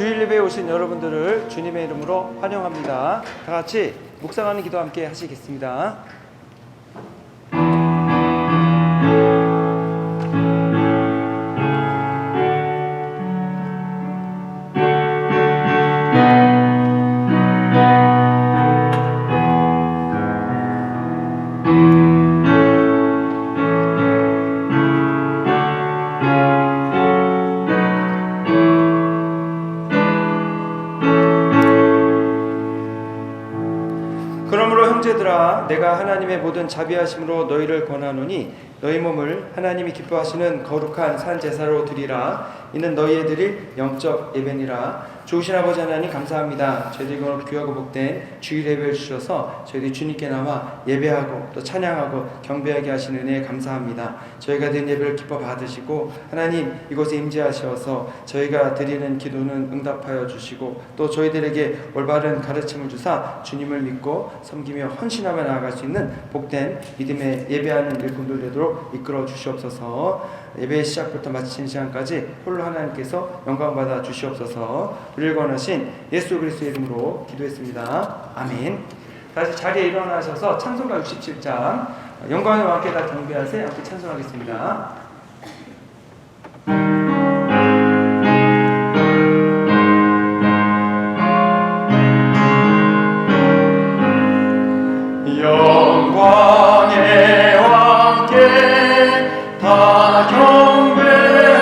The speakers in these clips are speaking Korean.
주일 예배에 오신 여러분들을 주님의 이름으로 환영합니다. 다 같이 묵상하는 기도 함께 하시겠습니다. 그러므로 형제들아, 내가 하나님의 모든 자비하심으로 너희를 권하노니 너희 몸을 하나님이 기뻐하시는 거룩한 산 제사로 드리라. 이는 너희의 드릴 영적 예배니라. 좋으신 아버지 하나님 감사합니다. 저희들이 오늘 귀하고 복된 주일 예배를 주셔서 저희들이 주님께 나와 예배하고 또 찬양하고 경배하게 하시는 은혜에 감사합니다. 저희가 드린 예배를 기뻐 받으시고 하나님 이곳에 임재하셔서 저희가 드리는 기도는 응답하여 주시고 또 저희들에게 올바른 가르침을 주사 주님을 믿고 섬기며 헌신하며 나아갈 수 있는 복된 믿음의 예배하는 일꾼들 되도록 이끌어 주시옵소서. 예배의 시작부터 마치는 시간까지 홀로 하나님께서 영광 받아 주시옵소서. 우리를 권하신 예수 그리스도의 이름으로 기도했습니다. 아멘. 다시 자리에 일어나셔서 찬송가 67장 영광과 함께 다 경배하세요. 함께 찬송하겠습니다. 영광의 왕께 다 경배하며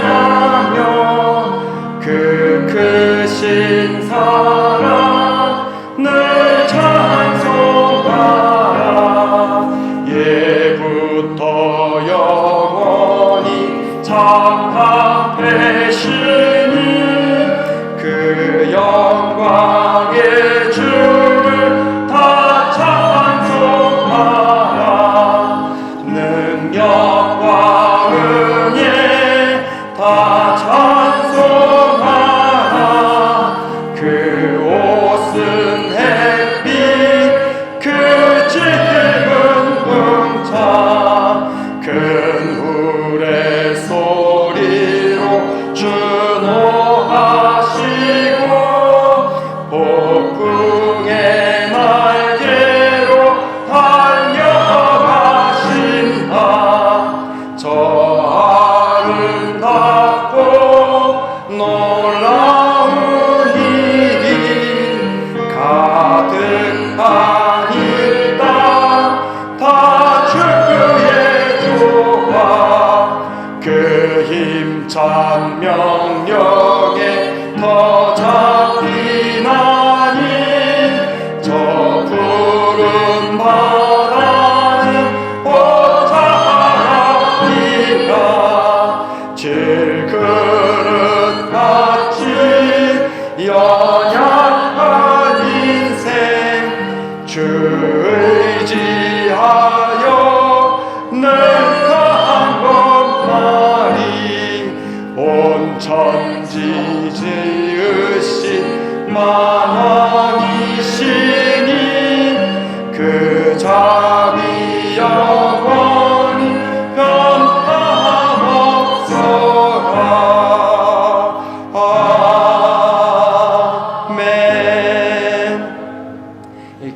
그 크신 사랑 늘 찬송하라. 예부터 영원히 창합하시니 그 영광의 주를 다 찬송하라. 능력과 은혜 다 찬송하라. 그 옷은 햇빛 그 짙은 풍차 큰 울의 소리로 준호하시고 폭풍의 날개로 달려가신다. 저 아름답고 놀라운 일이 가득한 이 땅 다 주의 조화 그 힘찬 명령에 더 잡히나니 저 푸른 바다는 보자리라. 질그릇같이 연약한 인생 주 의지하여 늘 강한 것만이 온 천지 지으신 만왕이시니 그 자비 영원히 변함없어라. 아멘.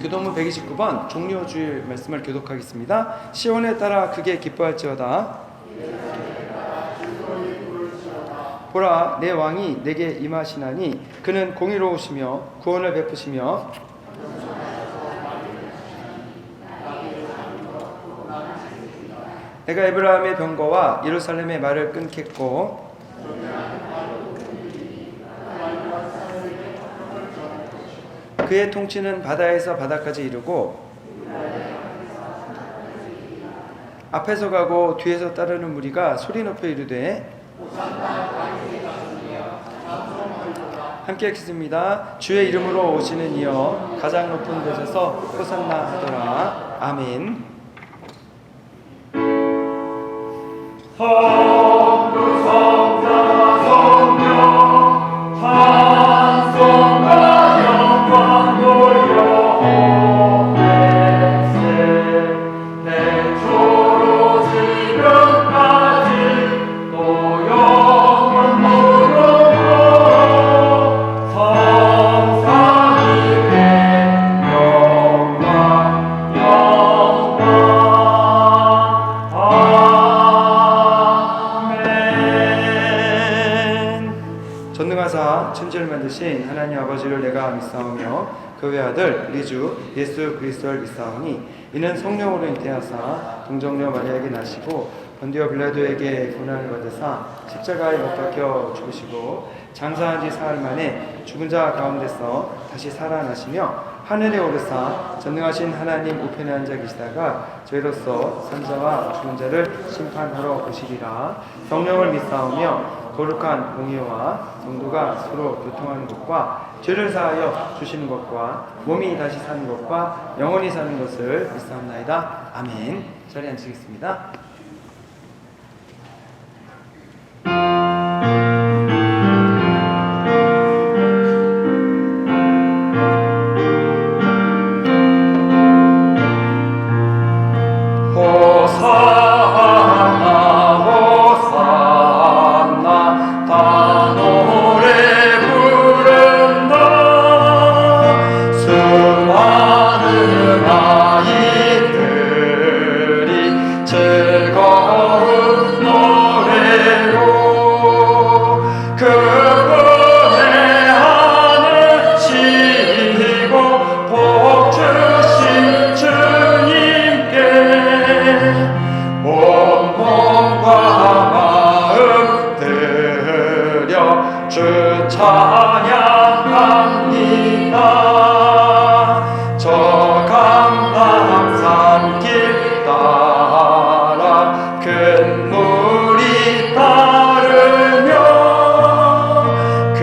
교도문 129번 종료주일 말씀을 교독하겠습니다. 시온에 따라 크게 기뻐할지어다. 보라, 내 왕이 내게 임하시나니 그는 공의로우시며 구원을 베푸시며 내가 에브라임의 병거와 예루살렘의 말을 끊겠고 그의 통치는 바다에서 바다까지 이르고 앞에서 가고 뒤에서 따르는 무리가 소리 높여 이르되 함께 읽겠습니다. 주의 이름으로 오시는 이여 가장 높은 곳에서 호산나 하더라. 아멘. 성부 성자 성령 찬송과 영광 돌려 내 초로 지금까지 또 영원토록 만드신 하나님 아버지를 내가 믿사오며 그 외아들 우리 주 예수 그리스도를 믿사오니 이는 성령으로 잉태하사 동정녀 마리아에게 나시고 본디오 빌라도에게 고난을 받으사 십자가에 못 박혀 죽으시고 장사한 지 사흘 만에 죽은 자 가운데서 다시 살아나시며 하늘에 오르사 전능하신 하나님 우편에 앉아 계시다가 저희로서 선자와 죽은 자를 심판하러 오시리라. 성령을 믿사오며 거룩한 공의와 성도가 서로 교통하는 것과 죄를 사하여 주시는 것과 몸이 다시 사는 것과 영원히 사는 것을 믿사옵나이다. 아멘. 자리에 앉으시겠습니다. 주 찬양합니다. 저 감람산 길 따라 큰 물이 따르며 그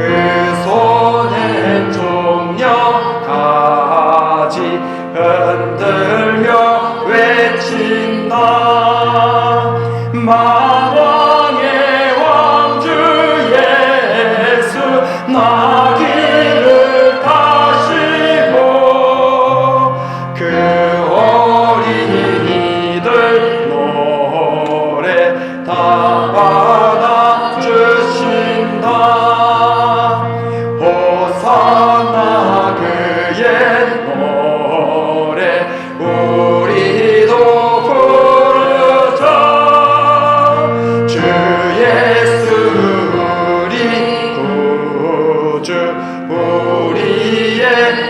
손에 종려 가지 흔들며 외친다. 만왕의 왕주 예수 나귀를 타시고 그 어린이들 노래 다 받아 주신다. 호산나 그의 노래 우리도 부르자. 주 예수 우리 구주 우리의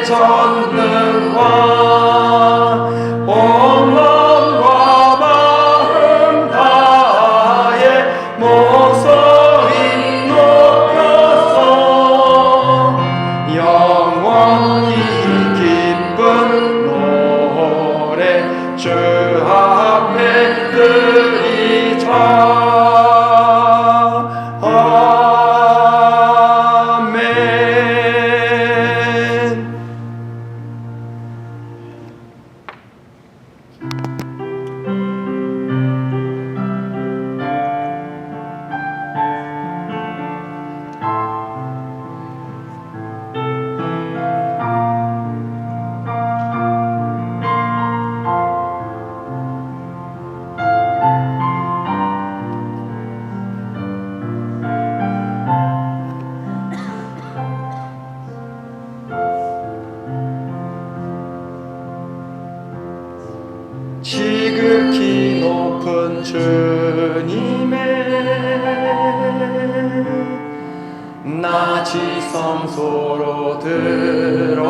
전능왕 온 마음과 마음 다해 목소리 높여서 영원히 기쁜 노래 주 앞에 드리자. 아멘. 지극히 높은 주님의 낮이 성소로 들어갑니다.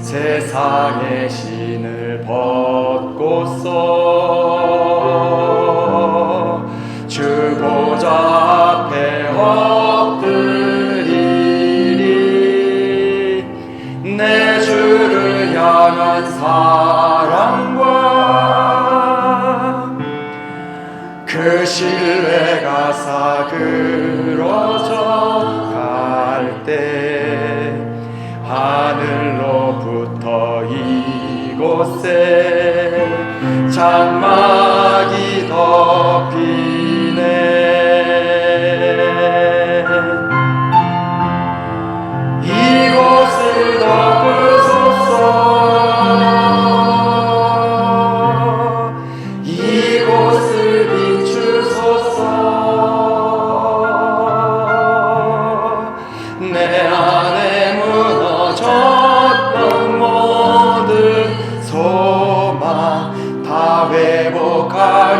세상의 신을 벗고서 주 보좌 앞에 엎드리리. 내 주를 향한 사랑과 그 신뢰가 사그러져 갈 때 하늘로부터 이곳에 장막이 덮이네. 이곳을 덮으소서. 이곳을 비추소서. 내 안에 무너졌던 모든 소망 다 회복하리니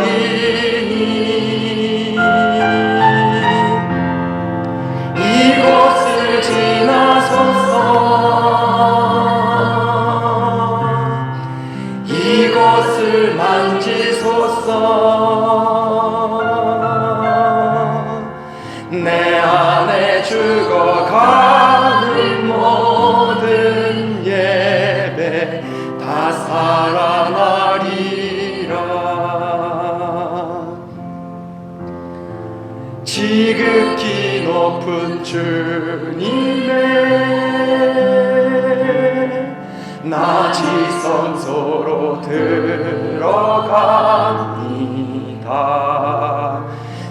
성소로 들어갑니다.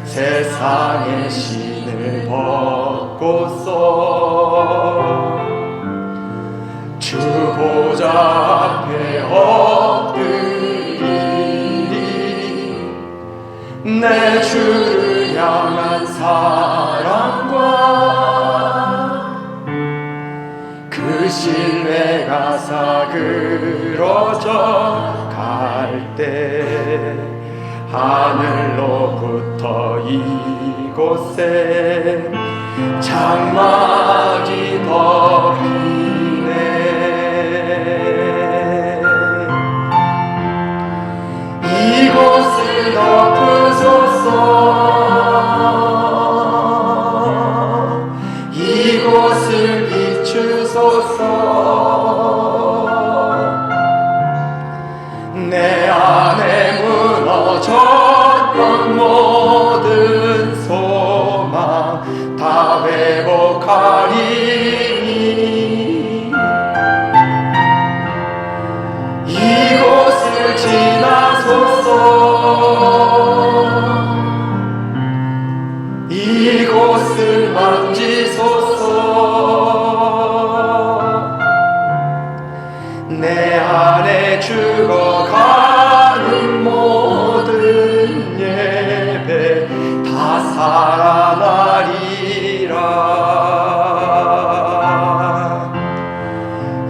세상의 신을 벗고서 주 보좌 앞에 엎드리리. 내 주를 향한 사랑과 그 신뢰가 사그러져 갈 때 하늘로부터 이곳에 장막이 덮이네. 이곳을 덮으소서. 이곳을 비추소서. 내 안에 무너졌던 모든 소망 다 회복하리니. 이곳을 지나소서. 이곳을 만지소서. 내 안에 죽어가는 모든 예배 다 살아나리라.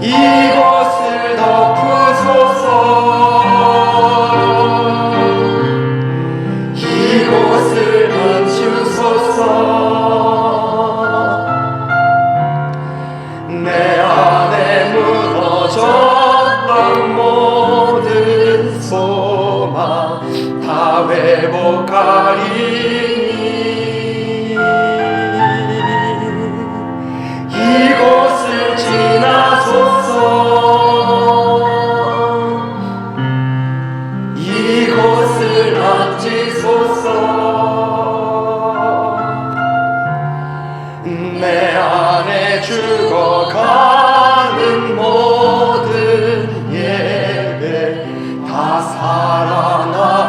이곳을 덮으소서. 이곳을 비추소서. 내 안에 무너졌던 모든 소망 다 회복하리니. 이곳을 지나소서. 이곳을 만지소서. 내 안에 죽어가는 모든 예배 다 살아나리라.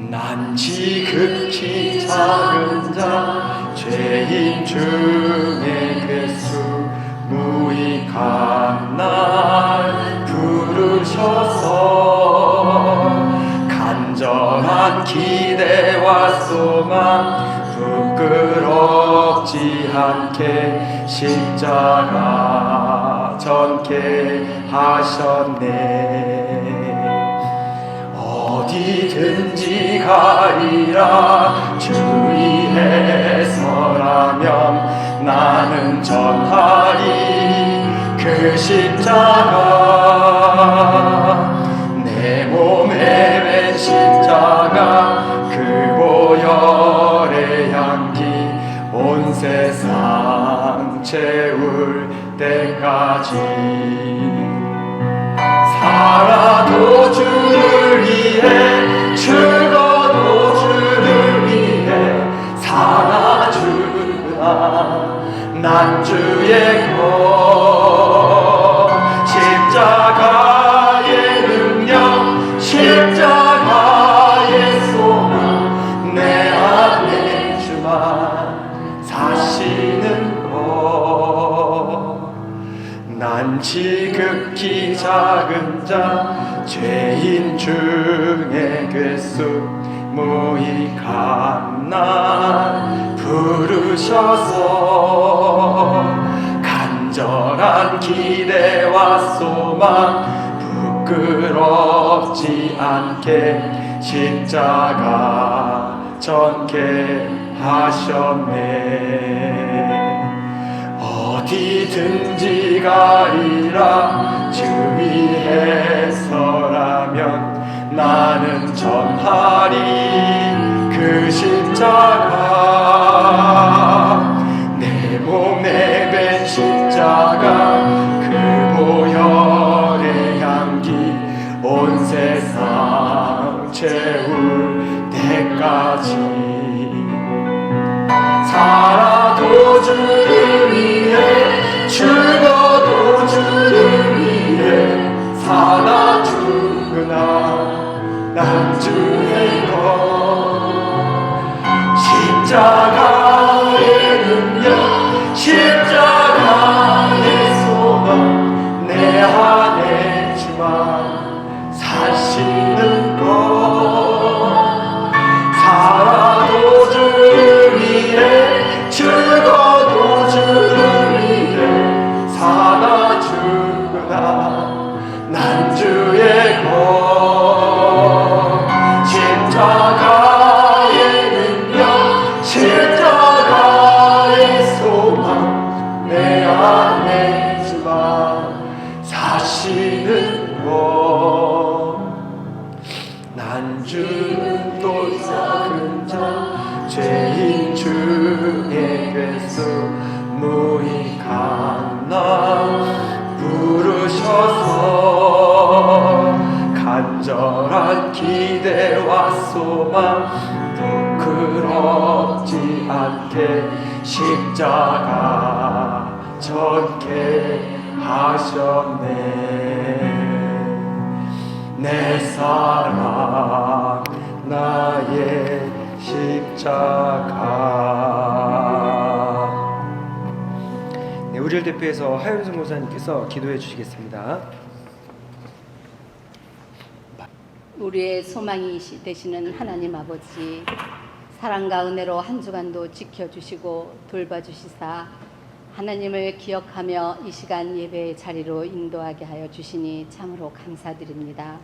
난 지극히 작은 자 죄인 중에 괴수 무익한 날 부르셔서 간절한 기대와 소망 부끄럽지 않게 십자가 전케 하셨네. 어디든지 가리라 주위에 서라면 나는 전하리 그 십자가. 내 몸에 맨 십자가 그 보혈의 향기 온 세상 채울 때까지 살아도 주를 위해 죽어도 주를 위해 살아주나 난 주의 것. 십자가의 능력 십자가의 소망 내 안에 주만 사시는 것. 난 지극히 작은 자 죄인 중에 괴수 무익한 날 부르셔서 간절한 기대와 소망 부끄럽지 않게 십자가 전케 하셨네. 어디든지 가리라 주위에 서라면 나는 전하리 그 십자가. 내 몸에 밴 십자가 살아도 주를 위해 죽어도 주를 위해 사나 죽으나 난 주의 것 십자가의 능력 십자가의 소망 내 안에 주만 사시는 것 살아도 주를 위해 죽어도 주를 위해 사나 죽으나 난 주의 것 십자가의 능력 십자가의 소망 내 안에 주만 사시는 것 난 주는 또 작은 자 죄인 중에 괴수 무익한 나 부르셔서 간절한 기대와 소망 부끄럽지 않게 십자가 전개 하셨네 내 사랑 나의 십자가. 네, 우리를 대표해서 하윤승 목사님께서 기도해 주시겠습니다. 우리의 소망이 되시는 하나님 아버지, 사랑과 은혜로 한 주간도 지켜주시고 돌봐주시사 하나님을 기억하며 이 시간 예배의 자리로 인도하게 하여 주시니 참으로 감사드립니다.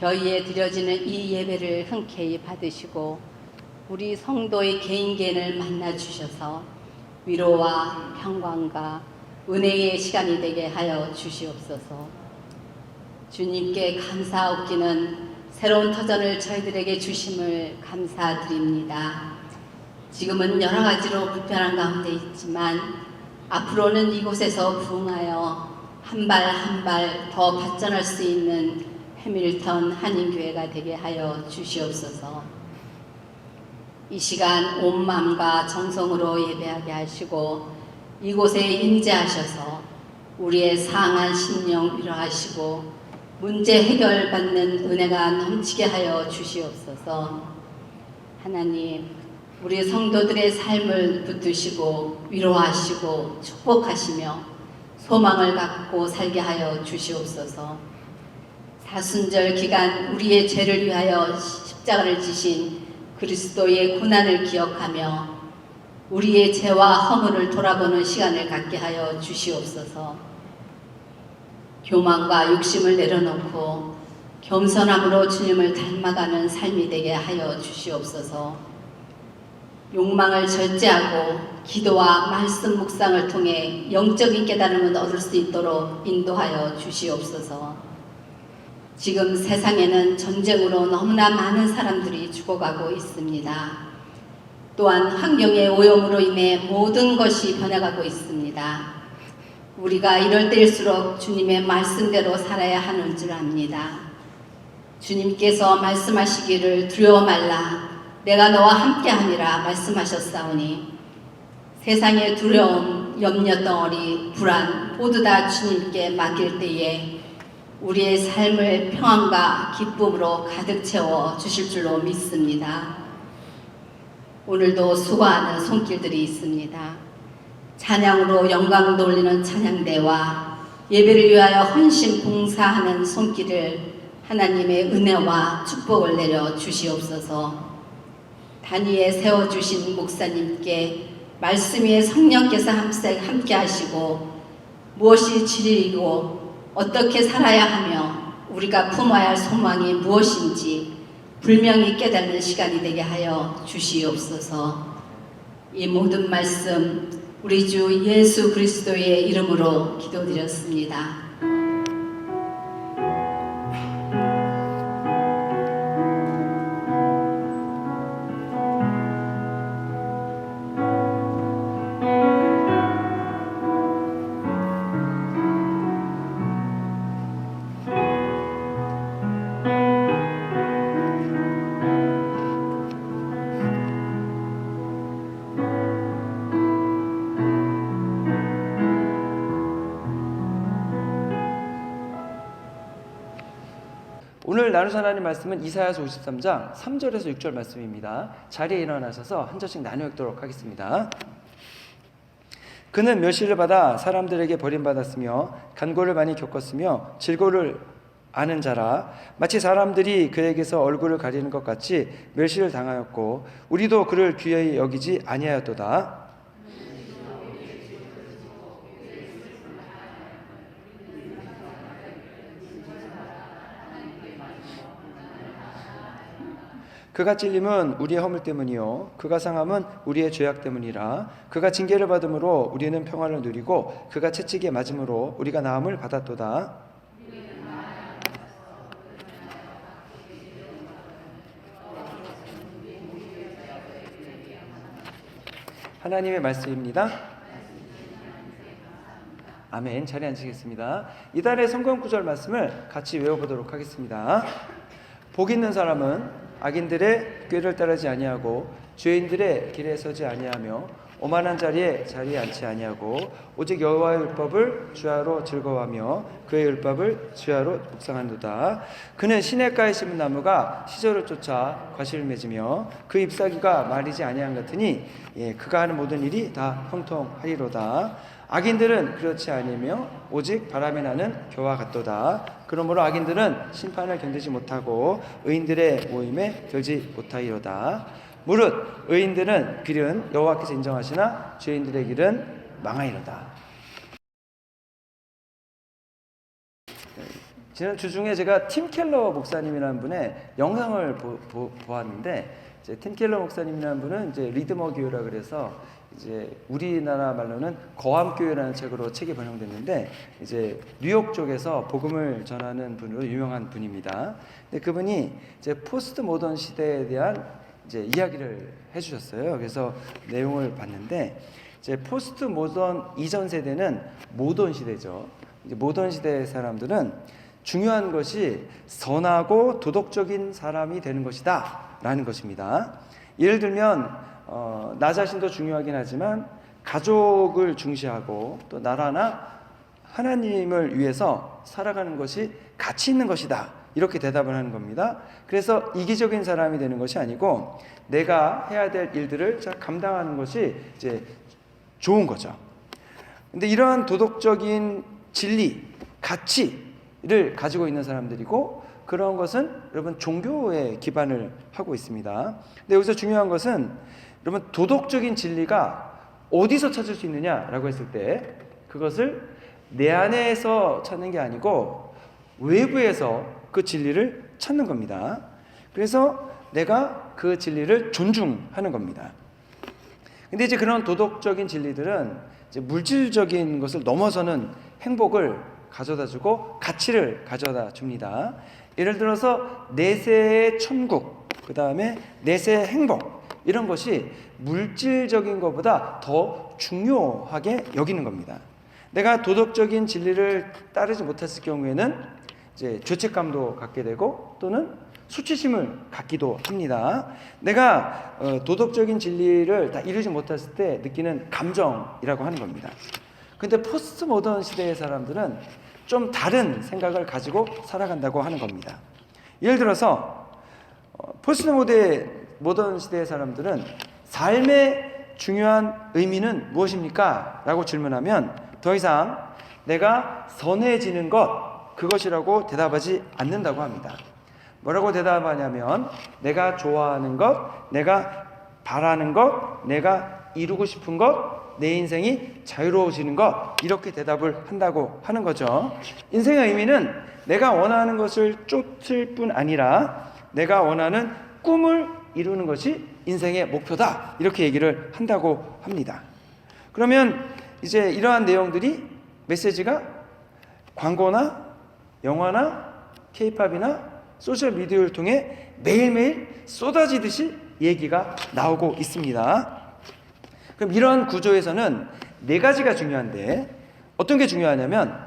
저희에 드려지는 이 예배를 흔쾌히 받으시고 우리 성도의 개인을 만나 주셔서 위로와 평강과 은혜의 시간이 되게 하여 주시옵소서. 주님께 감사옵기는 새로운 터전을 저희들에게 주심을 감사드립니다. 지금은 여러 가지로 불편한 가운데 있지만 앞으로는 이곳에서 부흥하여 한 발 한 발 더 발전할 수 있는 해밀턴 한인교회가 되게 하여 주시옵소서. 이 시간 온 마음과 정성으로 예배하게 하시고 이곳에 임재하셔서 우리의 상한 심령 위로하시고 문제 해결받는 은혜가 넘치게 하여 주시옵소서. 하나님, 우리 성도들의 삶을 붙드시고 위로하시고 축복하시며 소망을 갖고 살게 하여 주시옵소서. 사순절 기간 우리의 죄를 위하여 십자가를 지신 그리스도의 고난을 기억하며 우리의 죄와 허물을 돌아보는 시간을 갖게 하여 주시옵소서. 교만과 욕심을 내려놓고 겸손함으로 주님을 닮아가는 삶이 되게 하여 주시옵소서. 욕망을 절제하고 기도와 말씀 묵상을 통해 영적인 깨달음을 얻을 수 있도록 인도하여 주시옵소서. 지금 세상에는 전쟁으로 너무나 많은 사람들이 죽어가고 있습니다. 또한 환경의 오염으로 인해 모든 것이 변해가고 있습니다. 우리가 이럴 때일수록 주님의 말씀대로 살아야 하는 줄 압니다. 주님께서 말씀하시기를 두려워 말라 내가 너와 함께하니라 말씀하셨사오니 세상의 두려움, 염려 덩어리, 불안 모두 다 주님께 맡길 때에 우리의 삶을 평안과 기쁨으로 가득 채워 주실 줄로 믿습니다. 오늘도 수고하는 손길들이 있습니다. 찬양으로 영광 돌리는 찬양대와 예배를 위하여 헌신 봉사하는 손길을 하나님의 은혜와 축복을 내려 주시옵소서. 단위에 세워주신 목사님께 말씀 위에 성령께서 함께 하시고 무엇이 진리이고 어떻게 살아야 하며 우리가 품어야 할 소망이 무엇인지 분명히 깨닫는 시간이 되게 하여 주시옵소서. 이 모든 말씀 우리 주 예수 그리스도의 이름으로 기도드렸습니다. 나눌 하나님 말씀은 이사야서 53장 3절에서 6절 말씀입니다. 자리에 일어나셔서 한 절씩 나누어 읽도록 하겠습니다. 그는 멸시를 받아 사람들에게 버림받았으며 간고를 많이 겪었으며 질고를 아는 자라. 마치 사람들이 그에게서 얼굴을 가리는 것 같이 멸시를 당하였고 우리도 그를 귀히 여기지 아니하였도다. 그가 찔림은 우리의 허물 때문이요 그가 상함은 우리의 죄악 때문이라. 그가 징계를 받음으로 우리는 평화를 누리고 그가 채찍에 맞음으로 우리가 나음을 받았도다. 하나님의 말씀입니다. 아멘. 자리에 앉으시겠습니다. 이달의 성경 구절 말씀을 같이 외워보도록 하겠습니다. 복 있는 사람은 악인들의 꾀를 따르지 아니하고 죄인들의 길에 서지 아니하며 오만한 자리에 앉지 아니하고 오직 여호와의 율법을 주야로 즐거워하며 그의 율법을 주야로 묵상하노다. 그는 시냇가에 심은 나무가 시절을 쫓아 과실을 맺으며 그 잎사귀가 마르지 아니한 같으니 그가 하는 모든 일이 다 형통하리로다. 악인들은 그렇지 아니며 오직 바람에 나는 겨와 같도다. 그러므로 악인들은 심판을 견디지 못하고 의인들의 모임에 들지 못하리로다. 무릇 의인들은 길은 여호와께서 인정하시나 죄인들의 길은 망하리로다. 지난 주 중에 제가 팀 켈러 목사님이라는 분의 영상을 보았는데, 이제 팀 켈러 목사님이라는 분은 이제 리드머 교회라 그래서 이제 우리나라 말로는 거함교회라는 책이 번역됐는데, 이제 뉴욕 쪽에서 복음을 전하는 분으로 유명한 분입니다. 근데 그분이 이제 포스트 모던 시대에 대한 이제 이야기를 해주셨어요. 그래서 내용을 봤는데, 이제 포스트 모던 이전 세대는 모던 시대죠. 이제 모던 시대 사람들은 중요한 것이 선하고 도덕적인 사람이 되는 것이다 라는 것입니다. 예를 들면 나 자신도 중요하긴 하지만 가족을 중시하고 또 나라나 하나님을 위해서 살아가는 것이 가치 있는 것이다, 이렇게 대답을 하는 겁니다. 그래서 이기적인 사람이 되는 것이 아니고 내가 해야 될 일들을 잘 감당하는 것이 이제 좋은 거죠. 근데 이러한 도덕적인 진리, 가치를 가지고 있는 사람들이고, 그런 것은 여러분 종교에 기반을 하고 있습니다. 근데 여기서 중요한 것은 여러분 도덕적인 진리가 어디서 찾을 수 있느냐라고 했을 때 그것을 내 안에서 찾는 게 아니고 외부에서 그 진리를 찾는 겁니다. 그래서 내가 그 진리를 존중하는 겁니다. 근데 이제 그런 도덕적인 진리들은 이제 물질적인 것을 넘어서는 행복을 가져다 주고 가치를 가져다 줍니다. 예를 들어서 내세의 천국, 그 다음에 내세의 행복, 이런 것이 물질적인 것보다 더 중요하게 여기는 겁니다. 내가 도덕적인 진리를 따르지 못했을 경우에는 이제 죄책감도 갖게 되고 또는 수치심을 갖기도 합니다. 내가 도덕적인 진리를 다 이루지 못했을 때 느끼는 감정이라고 하는 겁니다. 근데 포스트 모던 시대의 사람들은 좀 다른 생각을 가지고 살아간다고 하는 겁니다. 예를 들어서 포스트 모던 시대의 사람들은 삶의 중요한 의미는 무엇입니까? 라고 질문하면 더 이상 내가 선해지는 것, 그것이라고 대답하지 않는다고 합니다. 뭐라고 대답하냐면 내가 좋아하는 것, 내가 바라는 것, 내가 이루고 싶은 것, 내 인생이 자유로워지는 것, 이렇게 대답을 한다고 하는 거죠. 인생의 의미는 내가 원하는 것을 쫓을 뿐 아니라 내가 원하는 꿈을 이루는 것이 인생의 목표다, 이렇게 얘기를 한다고 합니다. 그러면 이제 이러한 내용들이 메시지가 광고나 영화나 케이팝이나 소셜미디어를 통해 매일매일 쏟아지듯이 얘기가 나오고 있습니다. 그럼 이런 구조에서는 네 가지가 중요한데, 어떤 게 중요하냐면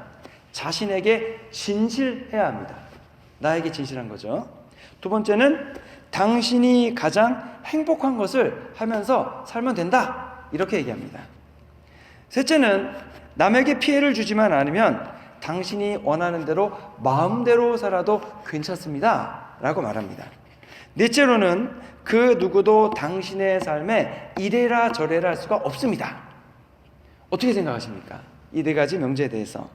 자신에게 진실해야 합니다. 나에게 진실한 거죠. 두 번째는 당신이 가장 행복한 것을 하면서 살면 된다, 이렇게 얘기합니다. 셋째는 남에게 피해를 주지만 않으면 당신이 원하는 대로 마음대로 살아도 괜찮습니다 라고 말합니다. 넷째로는 그 누구도 당신의 삶에 이래라 저래라 할 수가 없습니다. 어떻게 생각하십니까? 이 네 가지 명제에 대해서.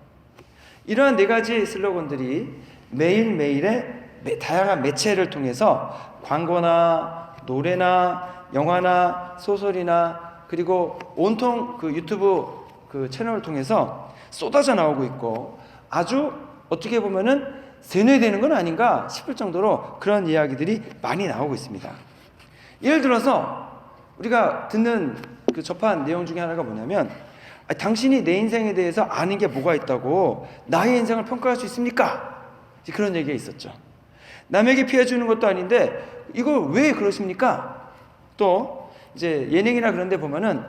이러한 네 가지 슬로건들이 매일매일의 다양한 매체를 통해서 광고나 노래나 영화나 소설이나 그리고 온통 그 유튜브 그 채널을 통해서 쏟아져 나오고 있고, 아주 어떻게 보면은 세뇌되는 건 아닌가 싶을 정도로 그런 이야기들이 많이 나오고 있습니다. 예를 들어서 우리가 듣는 그 접한 내용 중에 하나가 뭐냐면, 당신이 내 인생에 대해서 아는 게 뭐가 있다고 나의 인생을 평가할 수 있습니까? 그런 얘기가 있었죠. 남에게 피해 주는 것도 아닌데 이걸 왜 그러십니까? 또 이제 예능이나 그런 데 보면은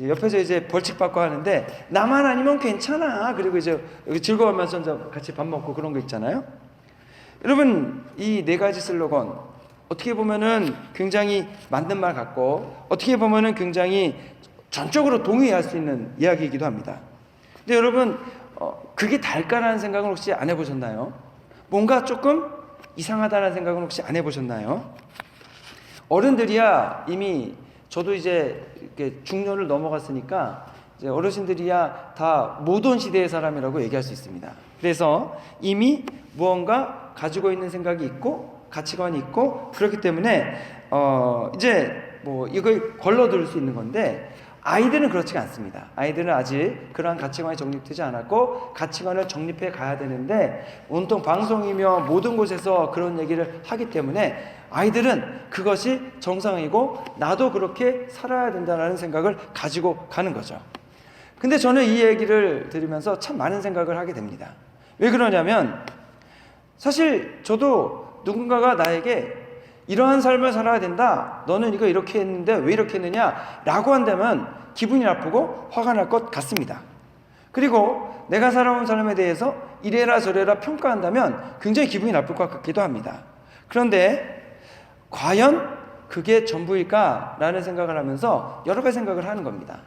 옆에서 이제 벌칙 받고 하는데 나만 아니면 괜찮아. 그리고 이제 여기 즐거워하면서 이제 같이 밥 먹고 그런 거 있잖아요. 여러분, 이 네 가지 슬로건 어떻게 보면은 굉장히 맞는 말 같고 어떻게 보면은 굉장히 전적으로 동의할 수 있는 이야기이기도 합니다. 근데 여러분, 그게 달까라는 생각은 혹시 안 해보셨나요? 뭔가 조금 이상하다는 생각은 혹시 안 해보셨나요? 어른들이야 이미, 저도 이제 이렇게 중년을 넘어갔으니까 이제 어르신들이야 다 모던 시대의 사람이라고 얘기할 수 있습니다. 그래서 이미 무언가 가지고 있는 생각이 있고 가치관이 있고 그렇기 때문에 이제 뭐 이걸 걸러들 수 있는 건데, 아이들은 그렇지가 않습니다. 아이들은 아직 그러한 가치관이 정립되지 않았고 가치관을 정립해 가야 되는데 온통 방송이며 모든 곳에서 그런 얘기를 하기 때문에 아이들은 그것이 정상이고 나도 그렇게 살아야 된다는 생각을 가지고 가는 거죠. 근데 저는 이 얘기를 들으면서 참 많은 생각을 하게 됩니다. 왜 그러냐면, 사실 저도 누군가가 나에게 이러한 삶을 살아야 된다, 너는 이거 이렇게 했는데 왜 이렇게 했느냐 라고 한다면 기분이 나쁘고 화가 날 것 같습니다. 그리고 내가 살아온 삶에 대해서 이래라 저래라 평가한다면 굉장히 기분이 나쁠 것 같기도 합니다. 그런데 과연 그게 전부일까 라는 생각을 하면서 여러 가지 생각을 하는 겁니다.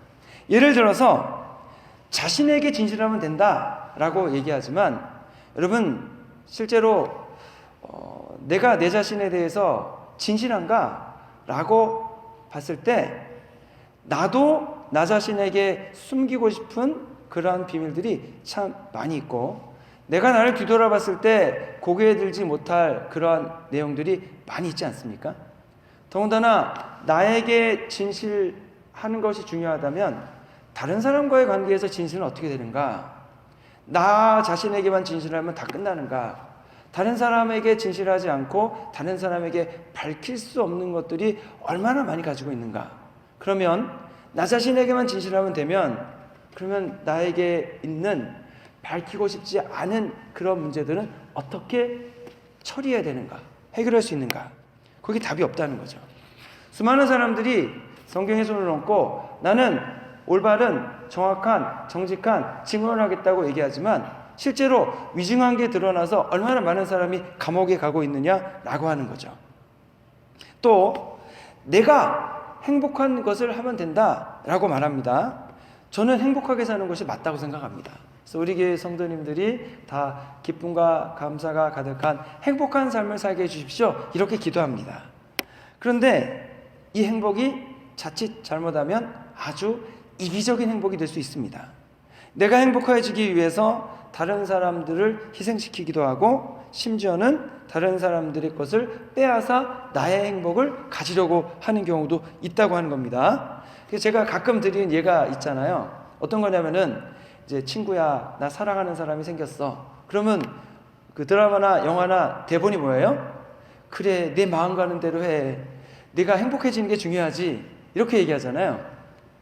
예를 들어서 자신에게 진실하면 된다 라고 얘기하지만, 여러분 실제로 내가 내 자신에 대해서 진실한가? 라고 봤을 때 나도 나 자신에게 숨기고 싶은 그러한 비밀들이 참 많이 있고, 내가 나를 뒤돌아봤을 때 고개에 들지 못할 그러한 내용들이 많이 있지 않습니까? 더군다나 나에게 진실하는 것이 중요하다면 다른 사람과의 관계에서 진실은 어떻게 되는가? 나 자신에게만 진실하면 다 끝나는가? 다른 사람에게 진실하지 않고 다른 사람에게 밝힐 수 없는 것들이 얼마나 많이 가지고 있는가? 그러면 나 자신에게만 진실하면 되면, 그러면 나에게 있는 밝히고 싶지 않은 그런 문제들은 어떻게 처리해야 되는가? 해결할 수 있는가? 거기 답이 없다는 거죠. 수많은 사람들이 성경에 손을 얹고 나는 올바른 정확한 정직한 증언을 하겠다고 얘기하지만 실제로 위증한 게 드러나서 얼마나 많은 사람이 감옥에 가고 있느냐라고 하는 거죠. 또 내가 행복한 것을 하면 된다라고 말합니다. 저는 행복하게 사는 것이 맞다고 생각합니다. 그래서 우리 교회 성도님들이 다 기쁨과 감사가 가득한 행복한 삶을 살게 해주십시오, 이렇게 기도합니다. 그런데 이 행복이 자칫 잘못하면 아주 이기적인 행복이 될 수 있습니다. 내가 행복해지기 위해서 다른 사람들을 희생시키기도 하고 심지어는 다른 사람들의 것을 빼앗아 나의 행복을 가지려고 하는 경우도 있다고 하는 겁니다. 그래서 제가 가끔 드리는 예가 있잖아요. 어떤 거냐면은 이제 친구야, 나 사랑하는 사람이 생겼어. 그러면 그 드라마나 영화나 대본이 뭐예요? 그래, 내 마음 가는 대로 해. 내가 행복해지는 게 중요하지. 이렇게 얘기하잖아요.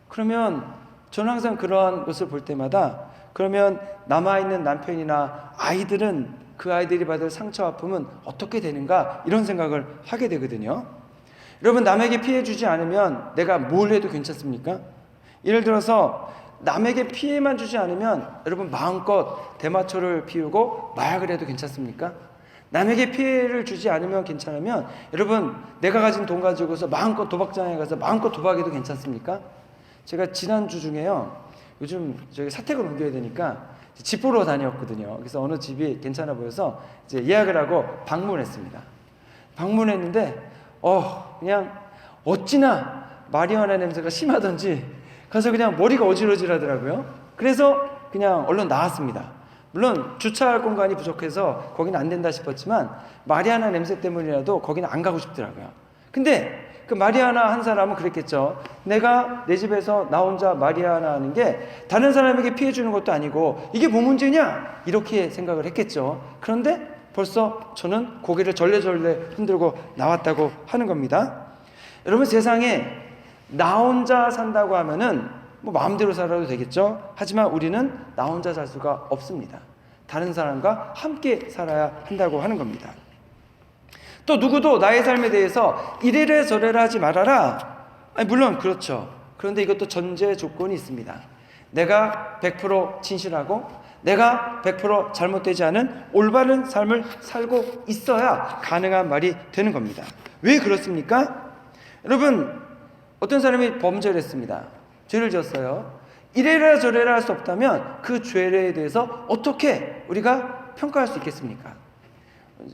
그러면 저는 항상 그러한 것을 볼 때마다, 그러면 남아있는 남편이나 아이들은 그 아이들이 받을 상처 아픔은 어떻게 되는가, 이런 생각을 하게 되거든요. 여러분, 남에게 피해 주지 않으면 내가 뭘 해도 괜찮습니까? 예를 들어서 남에게 피해만 주지 않으면 여러분 마음껏 대마초를 피우고 마약을 해도 괜찮습니까? 남에게 피해를 주지 않으면 괜찮으면 여러분 내가 가진 돈 가지고서 마음껏 도박장에 가서 마음껏 도박해도 괜찮습니까? 제가 지난주 중에요. 요즘 저희 사택을 옮겨야 되니까 집 보러 다녔거든요. 그래서 어느 집이 괜찮아 보여서 이제 예약을 하고 방문했습니다. 방문했는데 그냥 어찌나 마리화나 냄새가 심하던지 가서 그냥 머리가 어질어질하더라고요. 그래서 그냥 얼른 나왔습니다. 물론 주차할 공간이 부족해서 거기는 안 된다 싶었지만 마리아나 냄새 때문이라도 거기는 안 가고 싶더라고요. 근데 그 마리아나 한 사람은 그랬겠죠. 내가 내 집에서 나 혼자 마리아나 하는 게 다른 사람에게 피해 주는 것도 아니고 이게 뭐 문제냐? 이렇게 생각을 했겠죠. 그런데 벌써 저는 고개를 절레절레 흔들고 나왔다고 하는 겁니다. 여러분, 세상에 나 혼자 산다고 하면은 뭐 마음대로 살아도 되겠죠. 하지만 우리는 나 혼자 살 수가 없습니다. 다른 사람과 함께 살아야 한다고 하는 겁니다. 또 누구도 나의 삶에 대해서 이래라 저래라 하지 말아라. 물론 그렇죠. 그런데 이것도 전제 조건이 있습니다. 내가 100% 진실하고 내가 100% 잘못되지 않은 올바른 삶을 살고 있어야 가능한 말이 되는 겁니다. 왜 그렇습니까? 여러분, 어떤 사람이 범죄를 했습니다. 죄를 지었어요. 이래라 저래라 할 수 없다면 그 죄에 대해서 어떻게 우리가 평가할 수 있겠습니까?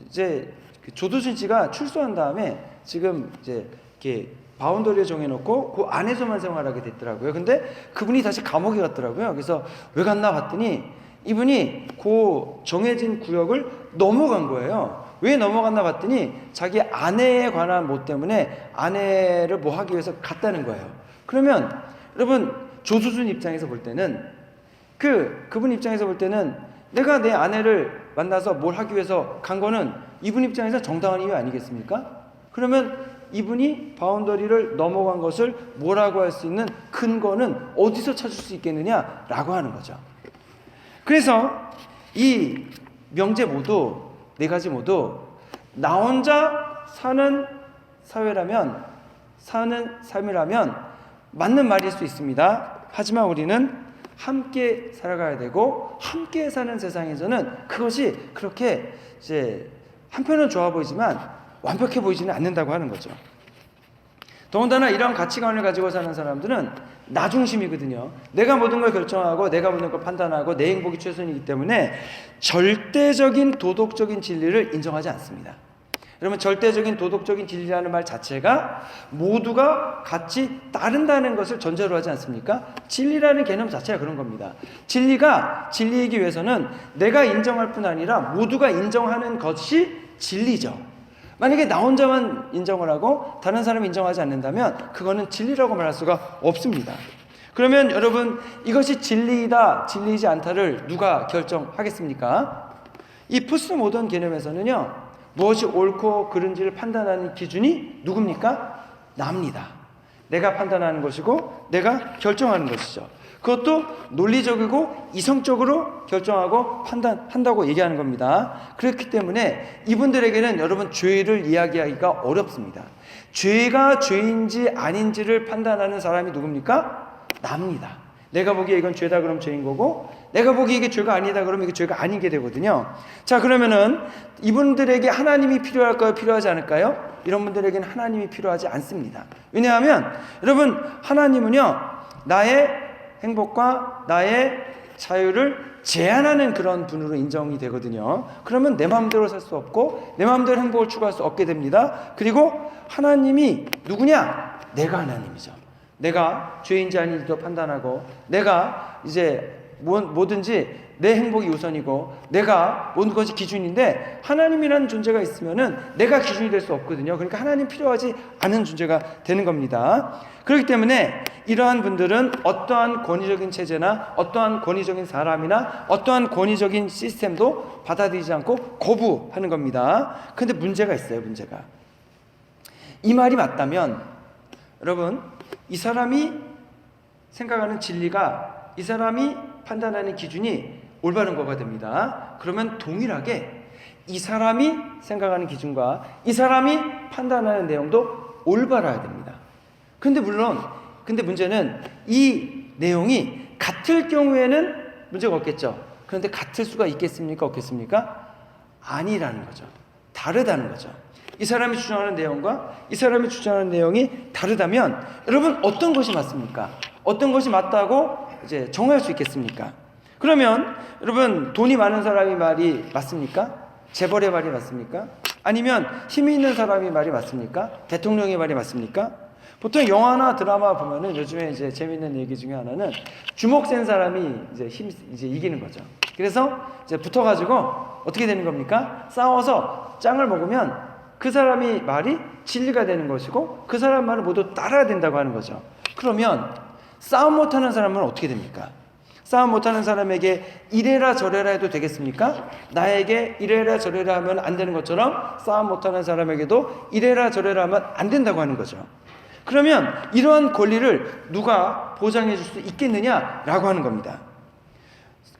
이제 조두순 씨가 출소한 다음에 지금 이제 이렇게 바운더리에 정해놓고 그 안에서만 생활하게 됐더라고요. 근데 그분이 다시 감옥에 갔더라고요. 그래서 왜 갔나 봤더니 이분이 그 정해진 구역을 넘어간 거예요. 왜 넘어갔나 봤더니 자기 아내에 관한 뭐 때문에 아내를 뭐 하기 위해서 갔다는 거예요. 그러면 여러분, 조두순 입장에서 볼 때는 그분 입장에서 볼 때는 내가 내 아내를 만나서 뭘 하기 위해서 간 거는 이분 입장에서 정당한 이유 아니겠습니까? 그러면 이분이 바운더리를 넘어간 것을 뭐라고 할 수 있는 근거는 어디서 찾을 수 있겠느냐라고 하는 거죠. 그래서 이 명제 모두, 네 가지 모두 나 혼자 사는 사회라면, 사는 삶이라면 맞는 말일 수 있습니다. 하지만 우리는 함께 살아가야 되고 함께 사는 세상에서는 그것이 그렇게 이제 한편은 좋아 보이지만 완벽해 보이지는 않는다고 하는 거죠. 더군다나 이런 가치관을 가지고 사는 사람들은 나 중심이거든요. 내가 모든 걸 결정하고 내가 모든 걸 판단하고 내 행복이 최선이기 때문에 절대적인 도덕적인 진리를 인정하지 않습니다. 여러분, 절대적인 도덕적인 진리라는 말 자체가 모두가 같이 따른다는 것을 전제로 하지 않습니까? 진리라는 개념 자체가 그런 겁니다. 진리가 진리이기 위해서는 내가 인정할 뿐 아니라 모두가 인정하는 것이 진리죠. 만약에 나 혼자만 인정을 하고 다른 사람이 인정하지 않는다면 그거는 진리라고 말할 수가 없습니다. 그러면 여러분, 이것이 진리이다, 진리이지 않다를 누가 결정하겠습니까? 이 포스트 모던 개념에서는요, 무엇이 옳고 그른지를 판단하는 기준이 누굽니까? 나입니다. 내가 판단하는 것이고 내가 결정하는 것이죠. 그것도 논리적이고 이성적으로 결정하고 판단한다고 얘기하는 겁니다. 그렇기 때문에 이분들에게는 여러분, 죄를 이야기하기가 어렵습니다. 죄가 죄인지 아닌지를 판단하는 사람이 누굽니까? 나입니다. 내가 보기에 이건 죄다 그러면 죄인 거고, 내가 보기에 이게 죄가 아니다 그러면 이게 죄가 아닌 게 되거든요. 자, 그러면은 이분들에게 하나님이 필요할까요? 필요하지 않을까요? 이런 분들에게는 하나님이 필요하지 않습니다. 왜냐하면 여러분, 하나님은요, 나의 행복과 나의 자유를 제한하는 그런 분으로 인정이 되거든요. 그러면 내 마음대로 살 수 없고 내 마음대로 행복을 추구할 수 없게 됩니다. 그리고 하나님이 누구냐? 내가 하나님이죠. 내가 죄인지 아닌지도 판단하고 내가 이제 뭐든지 내 행복이 우선이고 내가 모든 것이 기준인데, 하나님이라는 존재가 있으면은 내가 기준이 될 수 없거든요. 그러니까 하나님 필요하지 않은 존재가 되는 겁니다. 그렇기 때문에 이러한 분들은 어떠한 권위적인 체제나 어떠한 권위적인 사람이나 어떠한 권위적인 시스템도 받아들이지 않고 거부하는 겁니다. 그런데 문제가 있어요. 문제가, 이 말이 맞다면 여러분, 이 사람이 생각하는 진리가, 이 사람이 판단하는 기준이 올바른 거가 됩니다. 그러면 동일하게 이 사람이 생각하는 기준과 이 사람이 판단하는 내용도 올바라야 됩니다. 근데 문제는 이 내용이 같을 경우에는 문제가 없겠죠. 그런데 같을 수가 있겠습니까? 없겠습니까? 아니라는 거죠. 다르다는 거죠. 이 사람이 주장하는 내용과 이 사람이 주장하는 내용이 다르다면 여러분, 어떤 것이 맞습니까? 어떤 것이 맞다고 이제 정할 수 있겠습니까? 그러면 여러분, 돈이 많은 사람이 말이 맞습니까? 재벌의 말이 맞습니까? 아니면 힘이 있는 사람이 말이 맞습니까? 대통령의 말이 맞습니까? 보통 영화나 드라마 보면은 요즘에 이제 재밌는 얘기 중에 하나는 주먹 센 사람이 이제 이기는 거죠. 그래서 이제 붙어가지고 어떻게 되는 겁니까? 싸워서 짱을 먹으면 그 사람이 말이 진리가 되는 것이고 그 사람 말을 모두 따라야 된다고 하는 거죠. 그러면 싸움 못하는 사람은 어떻게 됩니까? 싸움 못하는 사람에게 이래라 저래라 해도 되겠습니까? 나에게 이래라 저래라 하면 안 되는 것처럼 싸움 못하는 사람에게도 이래라 저래라 하면 안 된다고 하는 거죠. 그러면 이러한 권리를 누가 보장해 줄 수 있겠느냐라고 하는 겁니다.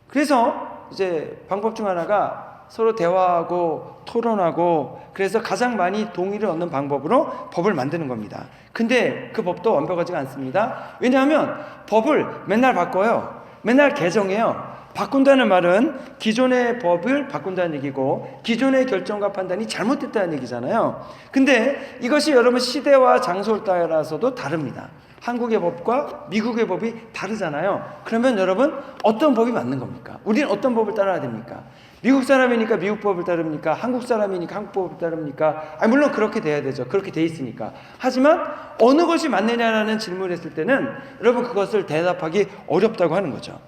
그래서 이제 방법 중 하나가 서로 대화하고 토론하고, 그래서 가장 많이 동의를 얻는 방법으로 법을 만드는 겁니다. 근데 그 법도 완벽하지가 않습니다. 왜냐하면 법을 맨날 바꿔요. 맨날 개정해요. 바꾼다는 말은 기존의 법을 바꾼다는 얘기고 기존의 결정과 판단이 잘못됐다는 얘기잖아요. 근데 이것이 여러분 시대와 장소를 따라서도 다릅니다. 한국의 법과 미국의 법이 다르잖아요. 그러면 여러분 어떤 법이 맞는 겁니까? 우리는 어떤 법을 따라야 됩니까? 미국 사람이니까 미국 법을 따릅니까? 한국 사람이니까 한국 법을 따릅니까? 물론 그렇게 돼야 되죠. 그렇게 돼 있으니까. 하지만 어느 것이 맞느냐라는 질문을 했을 때는 여러분 그것을 대답하기 어렵다고 하는 거죠.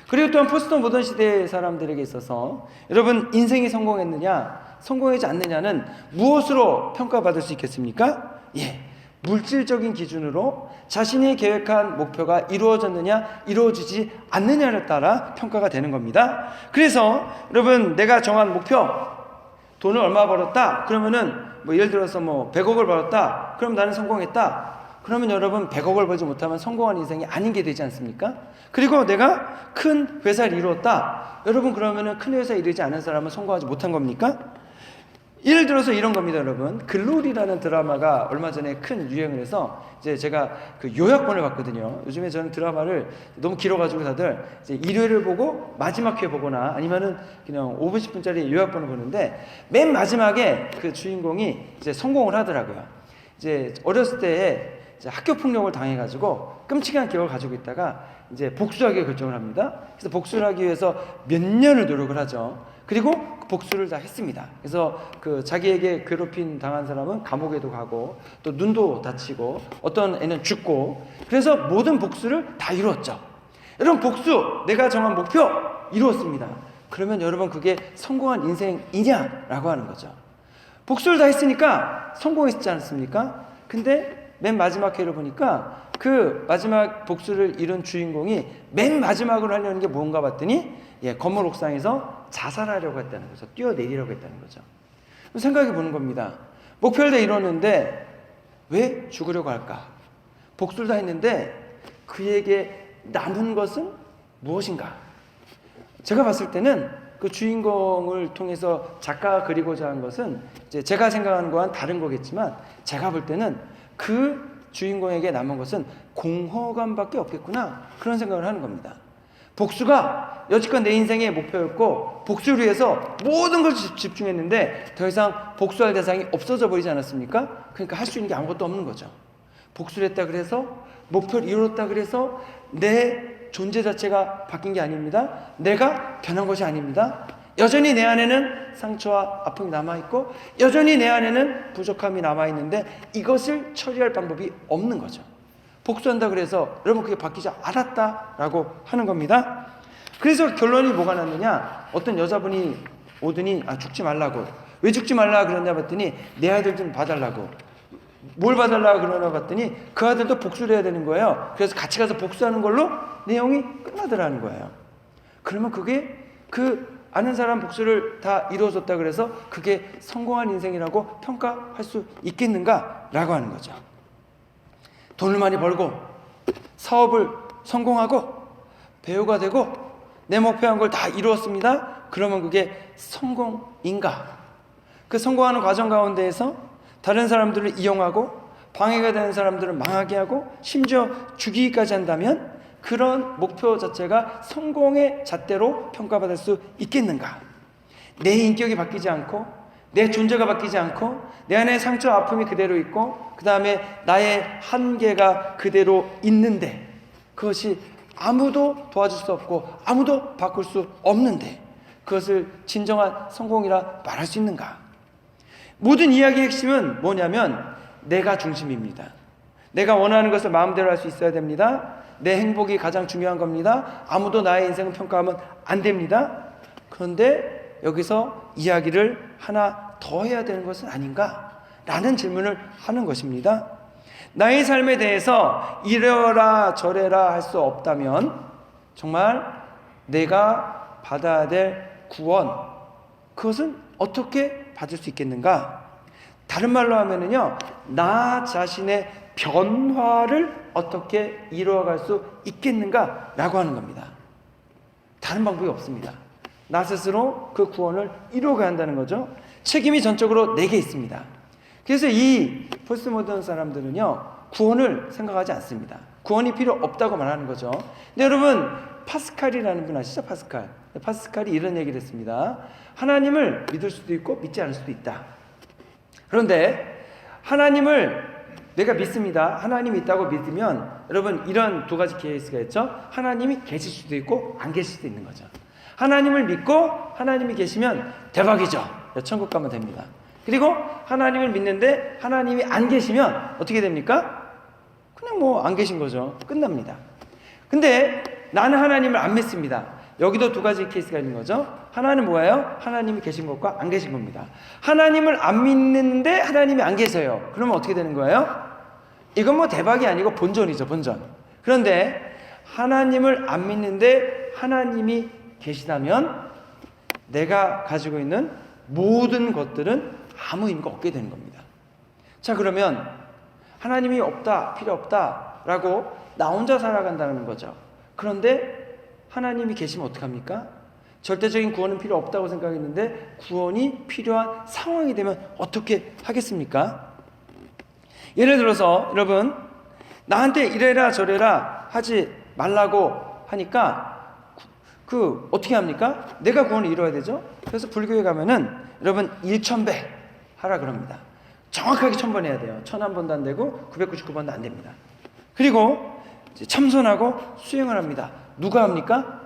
그리고 또한 포스트 모던 시대의 사람들에게 있어서 여러분 인생이 성공했느냐 성공하지 않느냐는 무엇으로 평가받을 수 있겠습니까? 물질적인 기준으로 자신이 계획한 목표가 이루어졌느냐 이루어지지 않느냐에 따라 평가가 되는 겁니다. 그래서 여러분 내가 정한 목표, 돈을 얼마 벌었다 그러면은 예를 들어서 100억을 벌었다 그럼 나는 성공했다. 그러면 여러분 100억을 벌지 못하면 성공한 인생이 아닌 게 되지 않습니까? 그리고 내가 큰 회사를 이루었다. 여러분 그러면은 큰 회사에 이르지 않은 사람은 성공하지 못한 겁니까? 예를 들어서 이런 겁니다, 여러분. 글로리라는 드라마가 얼마 전에 큰 유행을 해서 이제 제가 그 요약본을 봤거든요. 요즘에 저는 드라마를 너무 길어가지고 다들 이제 1회를 보고 마지막 회 보거나 아니면은 그냥 5분, 10분짜리 요약본을 보는데 맨 마지막에 그 주인공이 이제 성공을 하더라고요. 이제 어렸을 때에 이제 학교 폭력을 당해가지고 끔찍한 기억을 가지고 있다가 이제 복수하기 결정을 합니다. 그래서 복수를 하기 위해서 몇 년을 노력을 하죠. 그리고 복수를 다 했습니다. 그래서 그 자기에게 괴롭힌 당한 사람은 감옥에도 가고 또 눈도 다치고 어떤 애는 죽고, 그래서 모든 복수를 다 이루었죠. 여러분 복수, 내가 정한 목표 이루었습니다. 그러면 여러분 그게 성공한 인생이냐라고 하는 거죠. 복수를 다 했으니까 성공했지 않습니까? 근데 맨 마지막 회를 보니까 그 마지막 복수를 이룬 주인공이 맨 마지막으로 하려는 게 뭔가 봤더니 건물 옥상에서 자살하려고 했다는 거죠. 뛰어내리려고 했다는 거죠. 생각해 보는 겁니다. 목표를 다 이뤘는데 왜 죽으려고 할까? 복수를 다 했는데 그에게 남은 것은 무엇인가? 제가 봤을 때는 그 주인공을 통해서 작가가 그리고자 한 것은 이제 제가 생각하는 거와는 다른 거겠지만 제가 볼 때는 그 주인공에게 남은 것은 공허감밖에 없겠구나, 그런 생각을 하는 겁니다. 복수가 여지껏 내 인생의 목표였고 복수를 위해서 모든 걸 집중했는데 더 이상 복수할 대상이 없어져 버리지 않았습니까? 그러니까 할 수 있는 게 아무것도 없는 거죠. 복수를 했다 그래서 목표를 이뤘다 그래서 내 존재 자체가 바뀐 게 아닙니다. 내가 변한 것이 아닙니다. 여전히 내 안에는 상처와 아픔이 남아있고 여전히 내 안에는 부족함이 남아있는데 이것을 처리할 방법이 없는 거죠. 복수한다 그래서 여러분 그게 바뀌지 않았다라고 하는 겁니다. 그래서 결론이 뭐가 났느냐, 어떤 여자분이 오더니 죽지 말라고. 왜 죽지 말라 그러냐 봤더니 내 아들 좀 봐달라고. 뭘 봐달라고 그러나 봤더니 그 아들도 복수를 해야 되는 거예요. 그래서 같이 가서 복수하는 걸로 내용이 끝나더라는 거예요. 그러면 그게 그 아는 사람 복수를 다 이루어졌다 그래서 그게 성공한 인생이라고 평가할 수 있겠는가라고 하는 거죠. 돈을 많이 벌고 사업을 성공하고 배우가 되고 내 목표한 걸 다 이루었습니다. 그러면 그게 성공인가? 그 성공하는 과정 가운데에서 다른 사람들을 이용하고 방해가 되는 사람들을 망하게 하고 심지어 죽이기까지 한다면 그런 목표 자체가 성공의 잣대로 평가받을 수 있겠는가? 내 인격이 바뀌지 않고 내 존재가 바뀌지 않고 내 안에 상처 아픔이 그대로 있고 그 다음에 나의 한계가 그대로 있는데 그것이 아무도 도와줄 수 없고 아무도 바꿀 수 없는데 그것을 진정한 성공이라 말할 수 있는가? 모든 이야기의 핵심은 뭐냐면 내가 중심입니다. 내가 원하는 것을 마음대로 할 수 있어야 됩니다. 내 행복이 가장 중요한 겁니다. 아무도 나의 인생을 평가하면 안 됩니다. 그런데 여기서 이야기를 하나 더 해야 되는 것은 아닌가? 라는 질문을 하는 것입니다. 나의 삶에 대해서 이래라 저래라 할 수 없다면 정말 내가 받아야 될 구원, 그것은 어떻게 받을 수 있겠는가? 다른 말로 하면은요, 나 자신의 변화를 어떻게 이루어갈 수 있겠는가? 라고 하는 겁니다. 다른 방법이 없습니다. 나 스스로 그 구원을 이루어가야 한다는 거죠. 책임이 전적으로 내게 있습니다. 그래서 이 포스트 모던 사람들은요, 구원을 생각하지 않습니다. 구원이 필요 없다고 말하는 거죠. 근데 여러분, 파스칼이라는 분 아시죠? 파스칼이 이런 얘기를 했습니다. 하나님을 믿을 수도 있고 믿지 않을 수도 있다. 그런데 하나님을 내가 믿습니다. 하나님이 있다고 믿으면 여러분 이런 두 가지 케이스가 있죠. 하나님이 계실 수도 있고 안 계실 수도 있는 거죠. 하나님을 믿고 하나님이 계시면 대박이죠. 천국 가면 됩니다. 그리고 하나님을 믿는데 하나님이 안 계시면 어떻게 됩니까? 그냥 뭐 안 계신 거죠. 끝납니다. 근데 나는 하나님을 안 믿습니다. 여기도 두 가지 케이스가 있는 거죠. 하나는 뭐예요? 하나님이 계신 것과 안 계신 겁니다. 하나님을 안 믿는데 하나님이 안 계세요. 그러면 어떻게 되는 거예요? 이건 뭐 대박이 아니고 본전이죠, 본전. 그런데 하나님을 안 믿는데 하나님이 계시다면 내가 가지고 있는 모든 것들은 아무 의미가 없게 되는 겁니다. 자, 그러면 하나님이 없다, 필요 없다 라고 나 혼자 살아간다는 거죠. 그런데 하나님이 계시면 어떡합니까? 절대적인 구원은 필요 없다고 생각했는데 구원이 필요한 상황이 되면 어떻게 하겠습니까? 예를 들어서 여러분, 나한테 이래라 저래라 하지 말라고 하니까 어떻게 합니까? 내가 구원을 이루어야 되죠. 그래서 불교에 가면은 여러분 1,000배 하라 그럽니다. 정확하게 1,000번 해야 돼요. 1,001번도 안 되고 999번도 안 됩니다. 그리고 참선하고 수행을 합니다. 누가 합니까?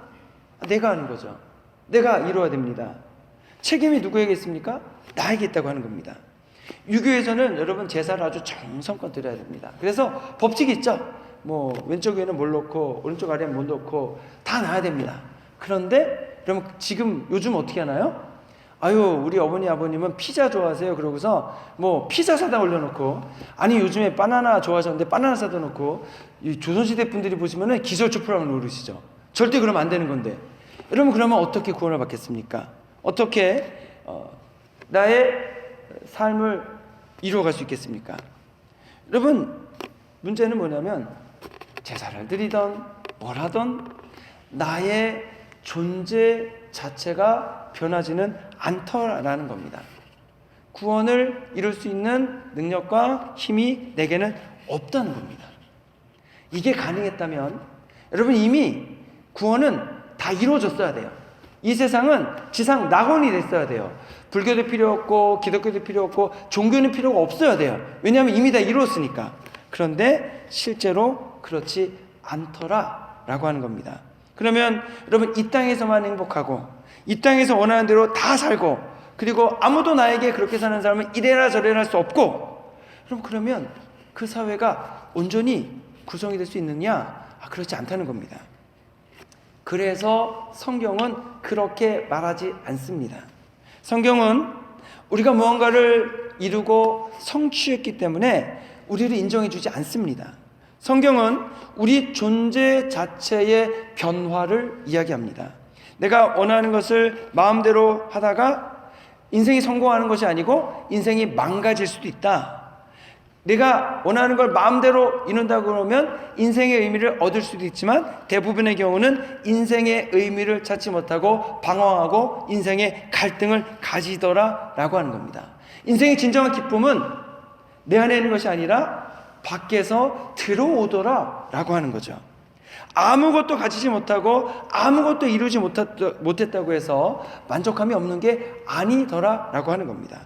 내가 하는 거죠. 내가 이루어야 됩니다. 책임이 누구에게 있습니까? 나에게 있다고 하는 겁니다. 유교에서는 여러분 제사를 아주 정성껏 드려야 됩니다. 그래서 법칙이 있죠. 뭐 왼쪽 위에는 뭘 놓고 오른쪽 아래에는 뭘 놓고 다 놔야 됩니다. 그런데 여러분 지금 요즘 어떻게 하나요? 아유, 우리 어머니 아버님은 피자 좋아하세요. 그러고서 뭐 피자 사다 올려놓고, 아니 요즘에 바나나 좋아하셨는데 바나나 사다 놓고, 이 조선시대 분들이 보시면은 기절초프라고 누르시죠. 절대 그러면 안 되는 건데. 여러분 그러면 어떻게 구원을 받겠습니까? 어떻게 나의 삶을 이루어갈 수 있겠습니까? 여러분 문제는 뭐냐면 제사를 드리던 뭘 하던 나의 존재 자체가 변하지는 않더라는 겁니다. 구원을 이룰 수 있는 능력과 힘이 내게는 없다는 겁니다. 이게 가능했다면 여러분 이미 구원은 다 이루어졌어야 돼요. 이 세상은 지상 낙원이 됐어야 돼요. 불교도 필요 없고 기독교도 필요 없고 종교는 필요가 없어야 돼요. 왜냐하면 이미 다 이루었으니까. 그런데 실제로 그렇지 않더라 라고 하는 겁니다. 그러면 여러분 이 땅에서만 행복하고 이 땅에서 원하는 대로 다 살고 그리고 아무도 나에게 그렇게 사는 사람은 이래라 저래라 할 수 없고 그러면 그 사회가 온전히 구성이 될 수 있느냐? 그렇지 않다는 겁니다. 그래서 성경은 그렇게 말하지 않습니다. 성경은 우리가 무언가를 이루고 성취했기 때문에 우리를 인정해 주지 않습니다. 성경은 우리 존재 자체의 변화를 이야기합니다. 내가 원하는 것을 마음대로 하다가 인생이 성공하는 것이 아니고 인생이 망가질 수도 있다. 내가 원하는 걸 마음대로 이룬다고 그러면 인생의 의미를 얻을 수도 있지만 대부분의 경우는 인생의 의미를 찾지 못하고 방황하고 인생의 갈등을 가지더라 라고 하는 겁니다. 인생의 진정한 기쁨은 내 안에 있는 것이 아니라 밖에서 들어오더라 라고 하는 거죠. 아무것도 가지지 못하고 아무것도 이루지 못했다고 해서 만족함이 없는 게 아니더라 라고 하는 겁니다.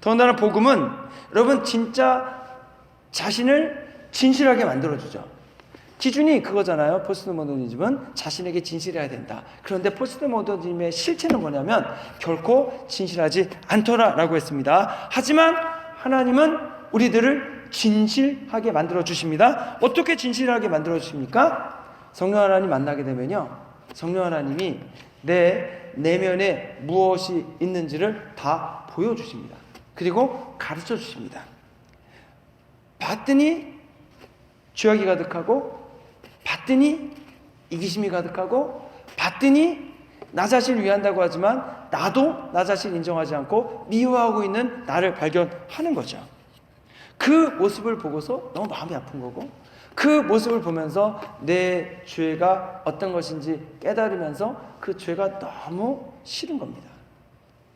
더군다나 복음은 여러분 진짜 자신을 진실하게 만들어주죠. 기준이 그거잖아요. 포스트모더니즘은 자신에게 진실해야 된다. 그런데 포스트모더니즘의 실체는 뭐냐면 결코 진실하지 않더라라고 했습니다. 하지만 하나님은 우리들을 진실하게 만들어 주십니다. 어떻게 진실하게 만들어 주십니까? 성령 하나님 만나게 되면요, 성령 하나님이 내 내면에 무엇이 있는지를 다 보여주십니다. 그리고 가르쳐 주십니다. 봤더니 죄악이 가득하고, 봤더니 이기심이 가득하고, 봤더니 나 자신을 위한다고 하지만 나도 나 자신을 인정하지 않고 미워하고 있는 나를 발견하는 거죠. 그 모습을 보고서 너무 마음이 아픈 거고, 그 모습을 보면서 내 죄가 어떤 것인지 깨달으면서 그 죄가 너무 싫은 겁니다.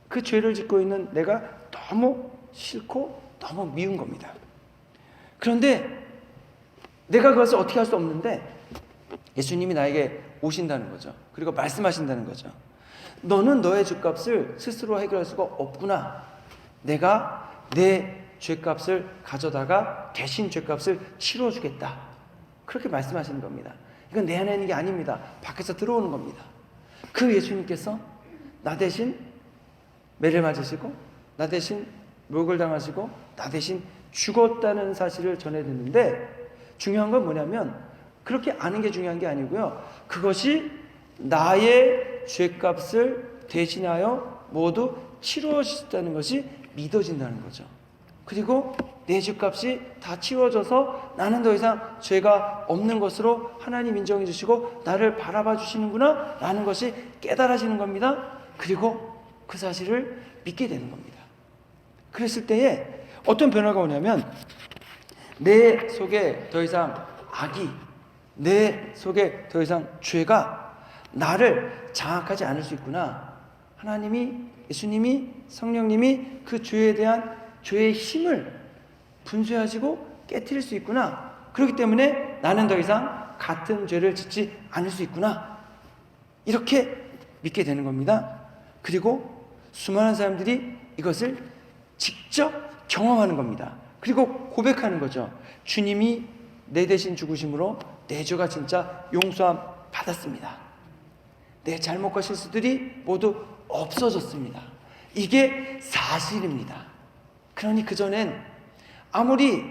그 죄를 짓고 있는 내가 너무 싫고 너무 미운 겁니다. 그런데 내가 그것을 어떻게 할 수 없는데 예수님이 나에게 오신다는 거죠. 그리고 말씀하신다는 거죠. 너는 너의 죄값을 스스로 해결할 수가 없구나. 내가 내 죄값을 가져다가 대신 죄값을 치러주겠다. 그렇게 말씀하시는 겁니다. 이건 내 안에 있는 게 아닙니다. 밖에서 들어오는 겁니다. 그 예수님께서 나 대신 매를 맞으시고, 나 대신 목을 당하시고, 나 대신 죽었다는 사실을 전해 듣는데, 중요한 건 뭐냐면 그렇게 아는 게 중요한 게 아니고요, 그것이 나의 죄값을 대신하여 모두 치루어졌다는 것이 믿어진다는 거죠. 그리고 내 죄값이 다 치워져서 나는 더 이상 죄가 없는 것으로 하나님 인정해 주시고 나를 바라봐 주시는구나 라는 것이 깨달아지는 겁니다. 그리고 그 사실을 믿게 되는 겁니다. 그랬을 때에 어떤 변화가 오냐면 내 속에 더 이상 악이, 내 속에 더 이상 죄가 나를 장악하지 않을 수 있구나. 하나님이, 예수님이, 성령님이 그 죄에 대한 죄의 힘을 분쇄하시고 깨트릴 수 있구나. 그렇기 때문에 나는 더 이상 같은 죄를 짓지 않을 수 있구나. 이렇게 믿게 되는 겁니다. 그리고 수많은 사람들이 이것을 직접 경험하는 겁니다. 그리고 고백하는 거죠. 주님이 내 대신 죽으심으로 내 죄가 진짜 용서함 받았습니다. 내 잘못과 실수들이 모두 없어졌습니다. 이게 사실입니다. 그러니 그전엔 아무리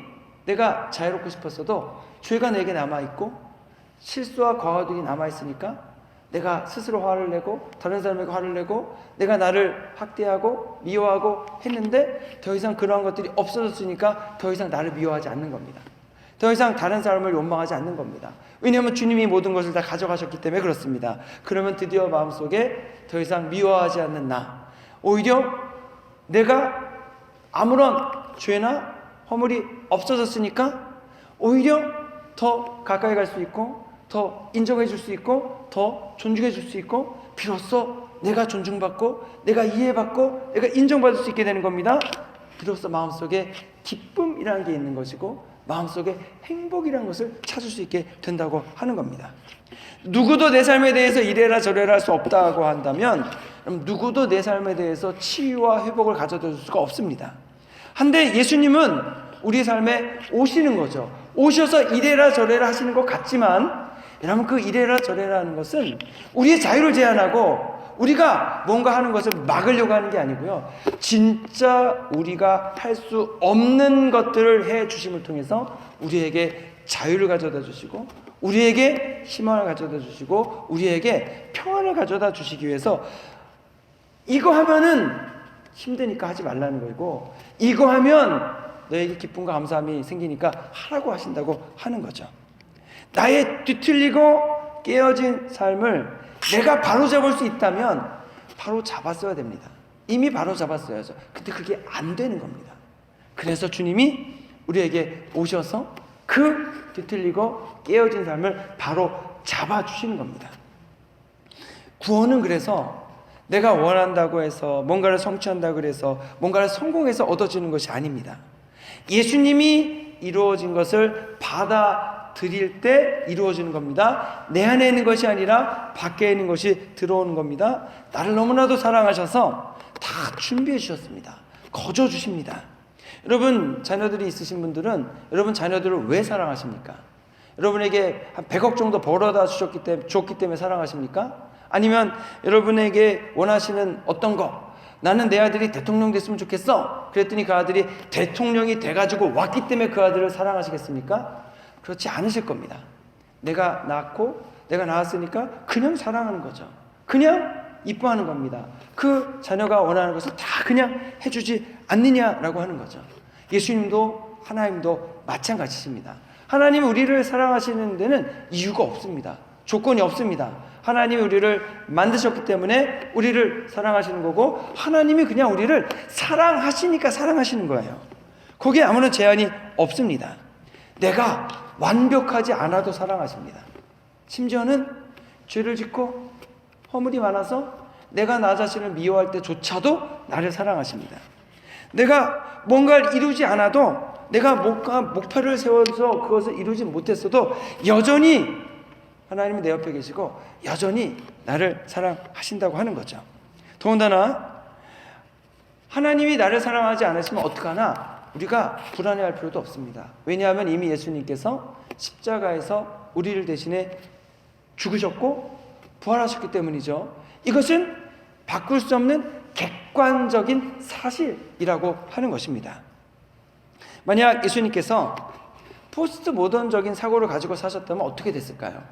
내가 자유롭고 싶었어도 죄가 내게 남아있고 실수와 과오들이 남아있으니까 내가 스스로 화를 내고 다른 사람에게 화를 내고 내가 나를 학대하고 미워하고 했는데 더 이상 그러한 것들이 없어졌으니까 더 이상 나를 미워하지 않는 겁니다. 더 이상 다른 사람을 원망하지 않는 겁니다. 왜냐하면 주님이 모든 것을 다 가져가셨기 때문에 그렇습니다. 그러면 드디어 마음속에 더 이상 미워하지 않는 나, 오히려 내가 아무런 죄나 허물이 없어졌으니까 오히려 더 가까이 갈 수 있고 더 인정해 줄 수 있고 더 존중해 줄 수 있고 비로소 내가 존중받고 내가 이해받고 내가 인정받을 수 있게 되는 겁니다. 비로소 마음속에 기쁨이라는 게 있는 것이고 마음속에 행복이라는 것을 찾을 수 있게 된다고 하는 겁니다. 누구도 내 삶에 대해서 이래라 저래라 할 수 없다고 한다면 누구도 내 삶에 대해서 치유와 회복을 가져다 줄 수가 없습니다. 한데 예수님은 우리 삶에 오시는 거죠. 오셔서 이래라 저래라 하시는 것 같지만 여러분 그 이래라 저래라 하는 것은 우리의 자유를 제한하고 우리가 뭔가 하는 것을 막으려고 하는 게 아니고요, 진짜 우리가 할 수 없는 것들을 해 주심을 통해서 우리에게 자유를 가져다 주시고 우리에게 희망을 가져다 주시고 우리에게 평안을 가져다 주시기 위해서 이거 하면은 힘드니까 하지 말라는 거고 이거 하면 너에게 기쁨과 감사함이 생기니까 하라고 하신다고 하는 거죠. 나의 뒤틀리고 깨어진 삶을 내가 바로잡을 수 있다면 바로 잡았어야 됩니다. 이미 바로 잡았어야죠. 근데 그게 안 되는 겁니다. 그래서 주님이 우리에게 오셔서 그 뒤틀리고 깨어진 삶을 바로 잡아주시는 겁니다. 구원은 그래서 내가 원한다고 해서 뭔가를 성취한다고 해서 뭔가를 성공해서 얻어지는 것이 아닙니다. 예수님이 이루어진 것을 받아들일 때 이루어지는 겁니다. 내 안에 있는 것이 아니라 밖에 있는 것이 들어오는 겁니다. 나를 너무나도 사랑하셔서 다 준비해 주셨습니다. 거저 주십니다. 여러분 자녀들이 있으신 분들은 여러분 자녀들을 왜 사랑하십니까? 여러분에게 한 100억 정도 벌어다 줬기 때문에 사랑하십니까? 아니면 여러분에게 원하시는 어떤 거, 나는 내 아들이 대통령 됐으면 좋겠어, 그랬더니 그 아들이 대통령이 돼가지고 왔기 때문에 그 아들을 사랑하시겠습니까? 그렇지 않으실 겁니다. 내가 낳았고 내가 낳았으니까 그냥 사랑하는 거죠. 그냥 이뻐하는 겁니다. 그 자녀가 원하는 것을 다 그냥 해주지 않느냐라고 하는 거죠. 예수님도 하나님도 마찬가지십니다. 하나님이 우리를 사랑하시는 데는 이유가 없습니다. 조건이 없습니다. 하나님이 우리를 만드셨기 때문에 우리를 사랑하시는 거고, 하나님이 그냥 우리를 사랑하시니까 사랑하시는 거예요. 거기에 아무런 제한이 없습니다. 내가 완벽하지 않아도 사랑하십니다. 심지어는 죄를 짓고 허물이 많아서 내가 나 자신을 미워할 때조차도 나를 사랑하십니다. 내가 뭔가를 이루지 않아도, 내가 목표를 세워서 그것을 이루지 못했어도 여전히 하나님이 내 옆에 계시고 여전히 나를 사랑하신다고 하는 거죠. 더군다나 하나님이 나를 사랑하지 않으시면 어떡하나 우리가 불안해할 필요도 없습니다. 왜냐하면 이미 예수님께서 십자가에서 우리를 대신에 죽으셨고 부활하셨기 때문이죠. 이것은 바꿀 수 없는 객관적인 사실이라고 하는 것입니다. 만약 예수님께서 포스트 모던적인 사고를 가지고 사셨다면 어떻게 됐을까요?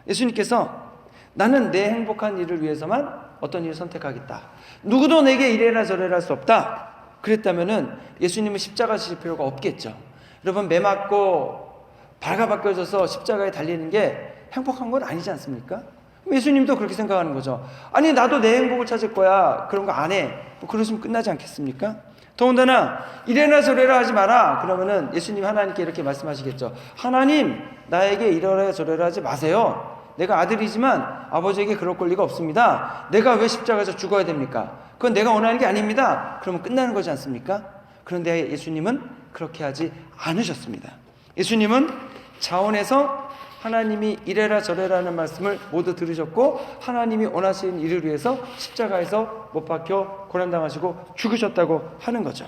예수님께서 나는 내 행복한 일을 위해서만 어떤 일을 선택하겠다, 누구도 내게 이래라 저래라 할 수 없다, 그랬다면은 예수님은 십자가 지실 필요가 없겠죠. 여러분, 매 맞고 발가벗겨져서 십자가에 달리는 게 행복한 건 아니지 않습니까? 예수님도 그렇게 생각하는 거죠. 아니, 나도 내 행복을 찾을 거야, 그런 거 안 해, 뭐 그러시면 끝나지 않겠습니까? 더군다나 이래라 저래라 하지 마라 그러면은 예수님 하나님께 이렇게 말씀하시겠죠. 하나님, 나에게 이래라 저래라 하지 마세요. 내가 아들이지만 아버지에게 그럴 권리가 없습니다. 내가 왜 십자가에서 죽어야 됩니까? 그건 내가 원하는 게 아닙니다. 그러면 끝나는 거지 않습니까? 그런데 예수님은 그렇게 하지 않으셨습니다. 예수님은 자원에서 하나님이 이래라 저래라는 말씀을 모두 들으셨고, 하나님이 원하시는 일을 위해서 십자가에서 못 박혀 고난당하시고 죽으셨다고 하는 거죠.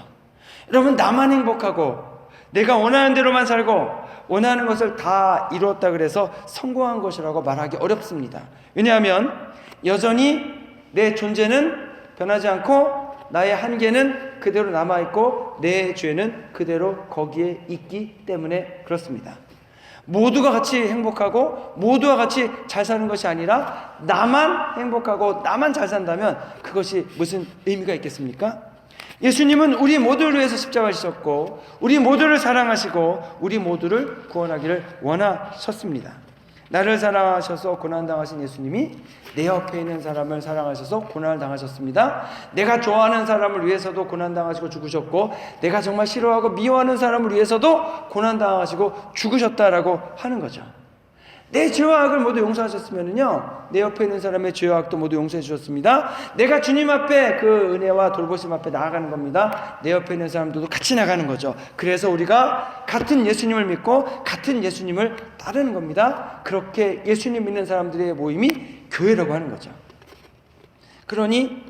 여러분, 나만 행복하고 내가 원하는 대로만 살고 원하는 것을 다 이루었다 그래서 성공한 것이라고 말하기 어렵습니다. 왜냐하면 여전히 내 존재는 변하지 않고 나의 한계는 그대로 남아있고 내 죄는 그대로 거기에 있기 때문에 그렇습니다. 모두가 같이 행복하고 모두와 같이 잘 사는 것이 아니라 나만 행복하고 나만 잘 산다면 그것이 무슨 의미가 있겠습니까? 예수님은 우리 모두를 위해서 십자가를 지셨고 우리 모두를 사랑하시고 우리 모두를 구원하기를 원하셨습니다. 나를 사랑하셔서 고난당하신 예수님이 내 옆에 있는 사람을 사랑하셔서 고난을 당하셨습니다. 내가 좋아하는 사람을 위해서도 고난당하시고 죽으셨고 내가 정말 싫어하고 미워하는 사람을 위해서도 고난당하시고 죽으셨다라고 하는 거죠. 내 죄와 악을 모두 용서하셨으면요, 내 옆에 있는 사람의 죄와 악도 모두 용서해 주셨습니다. 내가 주님 앞에 그 은혜와 돌보심 앞에 나아가는 겁니다. 내 옆에 있는 사람들도 같이 나가는 거죠. 그래서 우리가 같은 예수님을 믿고 같은 예수님을 따르는 겁니다. 그렇게 예수님 믿는 사람들의 모임이 교회라고 하는 거죠. 그러니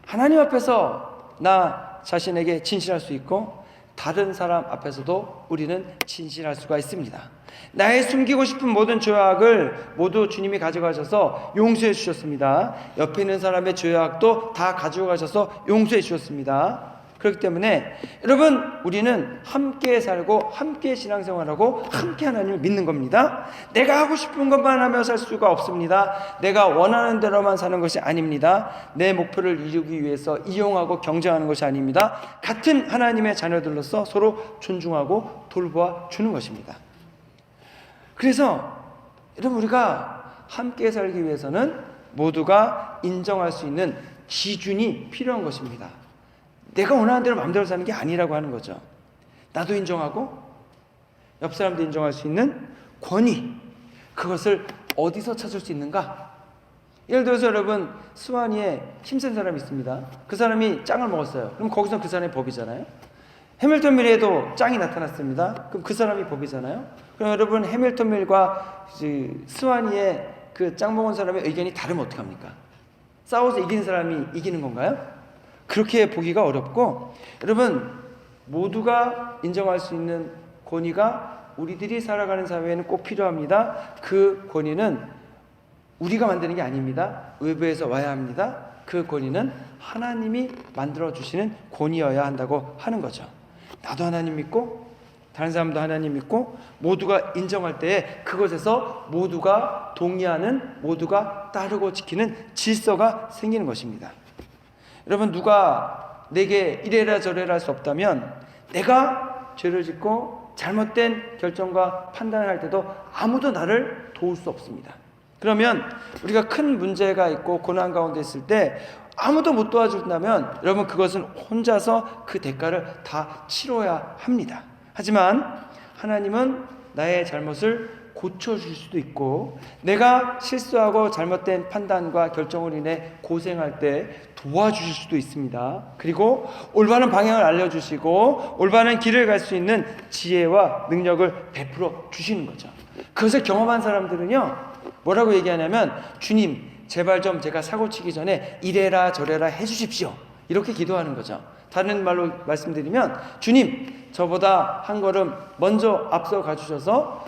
하나님 앞에서 나 자신에게 진실할 수 있고 다른 사람 앞에서도 우리는 진실할 수가 있습니다. 나의 숨기고 싶은 모든 죄악을 모두 주님이 가져가셔서 용서해 주셨습니다. 옆에 있는 사람의 죄악도 다 가지고 가셔서 용서해 주셨습니다. 그렇기 때문에 여러분, 우리는 함께 살고 함께 신앙생활하고 함께 하나님을 믿는 겁니다. 내가 하고 싶은 것만 하며 살 수가 없습니다. 내가 원하는 대로만 사는 것이 아닙니다. 내 목표를 이루기 위해서 이용하고 경쟁하는 것이 아닙니다. 같은 하나님의 자녀들로서 서로 존중하고 돌보아 주는 것입니다. 그래서 여러분, 우리가 함께 살기 위해서는 모두가 인정할 수 있는 기준이 필요한 것입니다. 내가 원하는 대로 마음대로 사는 게 아니라고 하는 거죠. 나도 인정하고 옆 사람도 인정할 수 있는 권위, 그것을 어디서 찾을 수 있는가? 예를 들어서 여러분, 스와니에 힘센 사람이 있습니다. 그 사람이 짱을 먹었어요. 그럼 거기서 그 사람이 법이잖아요. 해밀턴 밀에도 짱이 나타났습니다. 그럼 그 사람이 법이잖아요. 그럼 여러분, 해밀턴 밀과 스와니의 그 짱 먹은 사람의 의견이 다르면 어떡합니까? 싸워서 이기는 사람이 이기는 건가요? 그렇게 보기가 어렵고, 여러분 모두가 인정할 수 있는 권위가 우리들이 살아가는 사회에는 꼭 필요합니다. 그 권위는 우리가 만드는 게 아닙니다. 외부에서 와야 합니다. 그 권위는 하나님이 만들어 주시는 권위여야 한다고 하는 거죠. 나도 하나님 믿고 다른 사람도 하나님 믿고 모두가 인정할 때에 그것에서 모두가 동의하는, 모두가 따르고 지키는 질서가 생기는 것입니다. 여러분, 누가 내게 이래라 저래라 할 수 없다면 내가 죄를 짓고 잘못된 결정과 판단을 할 때도 아무도 나를 도울 수 없습니다. 그러면 우리가 큰 문제가 있고 고난 가운데 있을 때 아무도 못 도와준다면 여러분, 그것은 혼자서 그 대가를 다 치러야 합니다. 하지만 하나님은 나의 잘못을 고쳐줄 수도 있고, 내가 실수하고 잘못된 판단과 결정으로 인해 고생할 때 도와주실 수도 있습니다. 그리고 올바른 방향을 알려주시고 올바른 길을 갈 수 있는 지혜와 능력을 베풀어 주시는 거죠. 그것을 경험한 사람들은요, 뭐라고 얘기하냐면, 주님 제발 좀 제가 사고 치기 전에 이래라 저래라 해주십시오, 이렇게 기도하는 거죠. 다른 말로 말씀드리면, 주님 저보다 한 걸음 먼저 앞서 가주셔서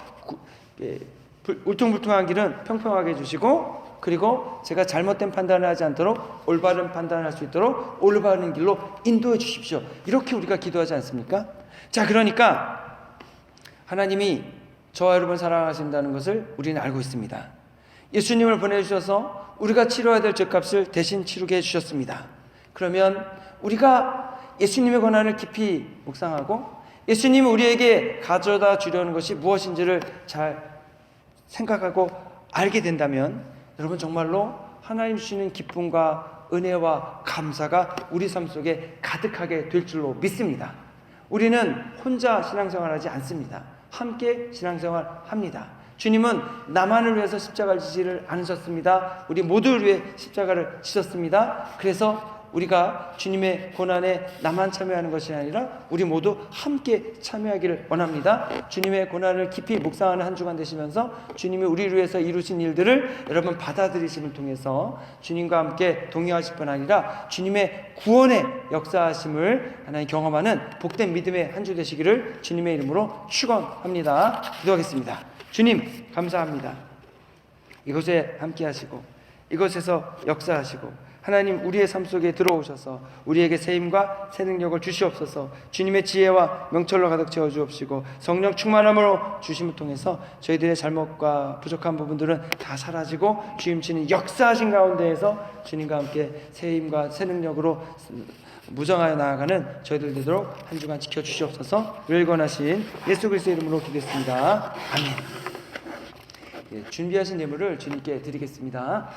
울퉁불퉁한 길은 평평하게 해주시고, 그리고 제가 잘못된 판단을 하지 않도록 올바른 판단을 할 수 있도록 올바른 길로 인도해 주십시오. 이렇게 우리가 기도하지 않습니까? 자, 그러니까 하나님이 저와 여러분 사랑하신다는 것을 우리는 알고 있습니다. 예수님을 보내주셔서 우리가 치러야 될 죄값을 대신 치르게 해주셨습니다. 그러면 우리가 예수님의 권한을 깊이 묵상하고 예수님이 우리에게 가져다 주려는 것이 무엇인지를 잘 생각하고 알게 된다면, 여러분 정말로 하나님 주시는 기쁨과 은혜와 감사가 우리 삶 속에 가득하게 될 줄로 믿습니다. 우리는 혼자 신앙생활하지 않습니다. 함께 신앙생활합니다. 주님은 나만을 위해서 십자가를 지지를 않으셨습니다. 우리 모두를 위해 십자가를 지셨습니다. 그래서 우리가 주님의 고난에 나만 참여하는 것이 아니라 우리 모두 함께 참여하기를 원합니다. 주님의 고난을 깊이 묵상하는 한 주간 되시면서 주님이 우리를 위해서 이루신 일들을 여러분 받아들이심을 통해서 주님과 함께 동행하실 뿐 아니라 주님의 구원의 역사하심을 하나님 경험하는 복된 믿음의 한 주 되시기를 주님의 이름으로 축원합니다. 기도하겠습니다. 주님 감사합니다. 이곳에 함께 하시고 이곳에서 역사하시고 하나님 우리의 삶 속에 들어오셔서 우리에게 새 힘과 새 능력을 주시옵소서. 주님의 지혜와 명철로 가득 채워 주옵시고 성령 충만함으로 주심을 통해서 저희들의 잘못과 부족한 부분들은 다 사라지고 주임치는 역사하신 가운데에서 주님과 함께 새 힘과 새 능력으로 무정하여 나아가는 저희들 되도록 한 주간 지켜주시옵소서. 우리를 권하신 예수 그리스도의 이름으로 기도했습니다. 아멘. 예, 준비하신 예물을 주님께 드리겠습니다.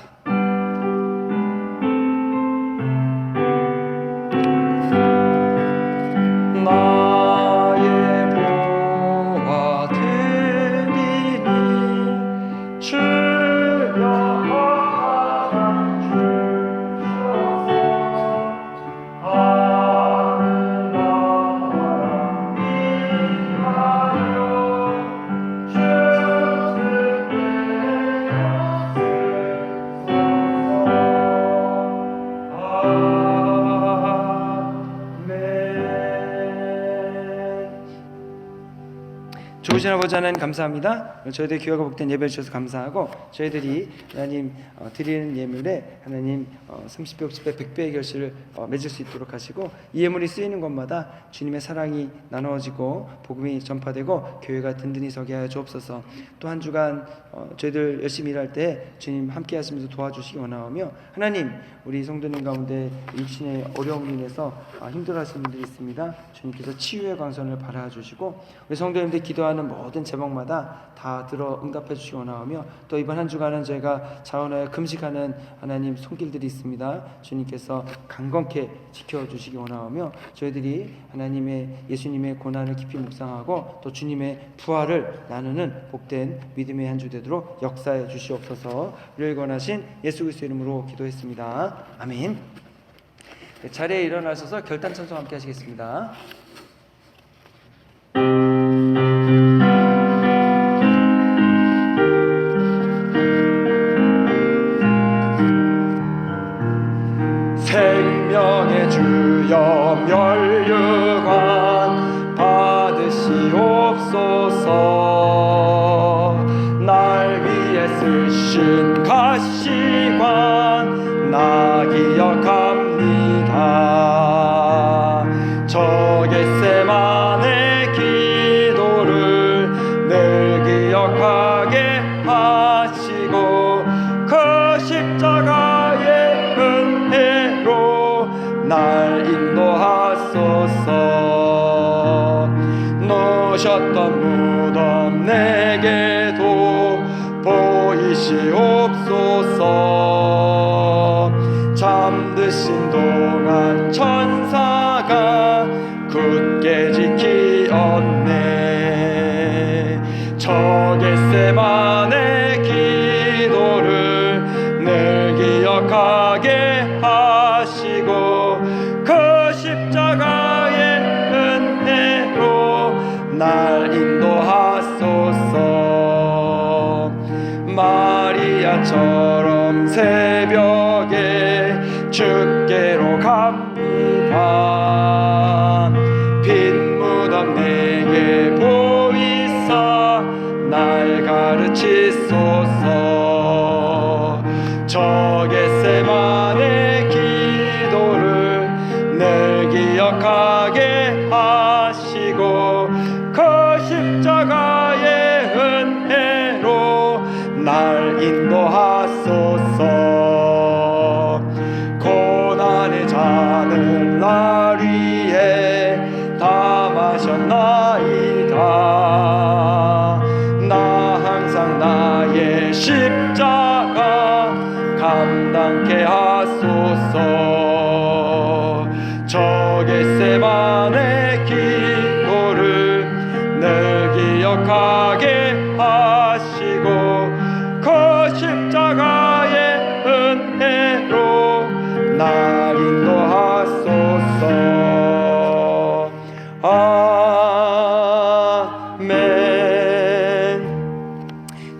나의 보화 드리니 주여 주셔서 하늘 나라 위하여 주께 좋으신 아버지 하나님 감사합니다. 저희들 귀하고 복된 예배 주셔서 감사하고 저희들이 하나님 드리는 예물에 하나님 30배, 60배, 100배의 결실을 맺을 수 있도록 하시고 이 예물이 쓰이는 곳마다 주님의 사랑이 나누어지고 복음이 전파되고 교회가 든든히 서게 하여 주옵소서. 또 한 주간 저희들 열심히 일할 때 주님 함께 하시면서 도와주시기 원하오며 하나님 우리 성도님 가운데 육신의 어려움으로 인해서 힘들어하시는 분들이 있습니다. 주님께서 치유의 광선을 발하주시고 우리 성도님들 기도하는 모든 제목마다 다 들어 응답해 주시기 원하오며 또 이번 한 주간은 저희가 자원하여 금식하는 하나님 손길들이 있습니다. 주님께서 강건케 지켜주시기 원하오며 저희들이 하나님의 예수님의 고난을 깊이 묵상하고 또 주님의 부활을 나누는 복된 믿음의 한 주 되도록 역사해 주시옵소서. 우리를 권하신 예수 그리스도 이름으로 기도했습니다. 아멘. 자리에 일어나셔서 결단 찬송 함께 하시겠습니다. 생명의 주 가시관 나 기억합니다. 저 겟세마네 기도를 늘 기억하게 하시고 그 십자가의 은혜로 날 인도하소서. 놓으셨던 무덤 내게도 보이시옵소서. 잠드신 동안 천사가 굳게 지키었네. 저 겟세마네 기도를 늘 기억하게 하시고 그 십자가의 은혜로 날 인도하소서. 마리아처럼 새벽에 주께로 갑니다. 빈 무덤 내게 보이사 날 가르치소서. 저 겟세마네 기도를 늘 기억하게 하시고 그 십자가의 은혜로 날 인도하소서. 고난의 잔을 날 위해 다 마셨나이다. 나 항상 나의 십자가 감당케 하소서. 저 겟세마네 기도를 늘 기억하게 하시고 그 십자가의 은혜로 날 인도하소서. 아멘.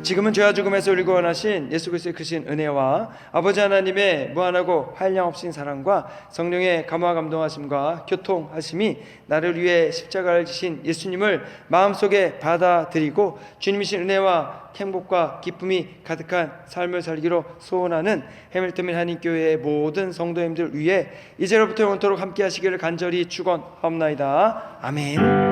지금은 죄와 죽음에서 우리 구원하신 예수 그리스도의 크신 은혜와 아버지 하나님의 무한하고 한량없인 사랑과 성령의 감화 감동하심과 교통하심이 나를 위해 십자가를 지신 예수님을 마음속에 받아들이고 주님이신 은혜와 행복과 기쁨이 가득한 삶을 살기로 소원하는 해밀턴 한인교회의 모든 성도님들 위해 이제로부터 영원토록 함께 하시기를 간절히 축원하옵나이다. 아멘.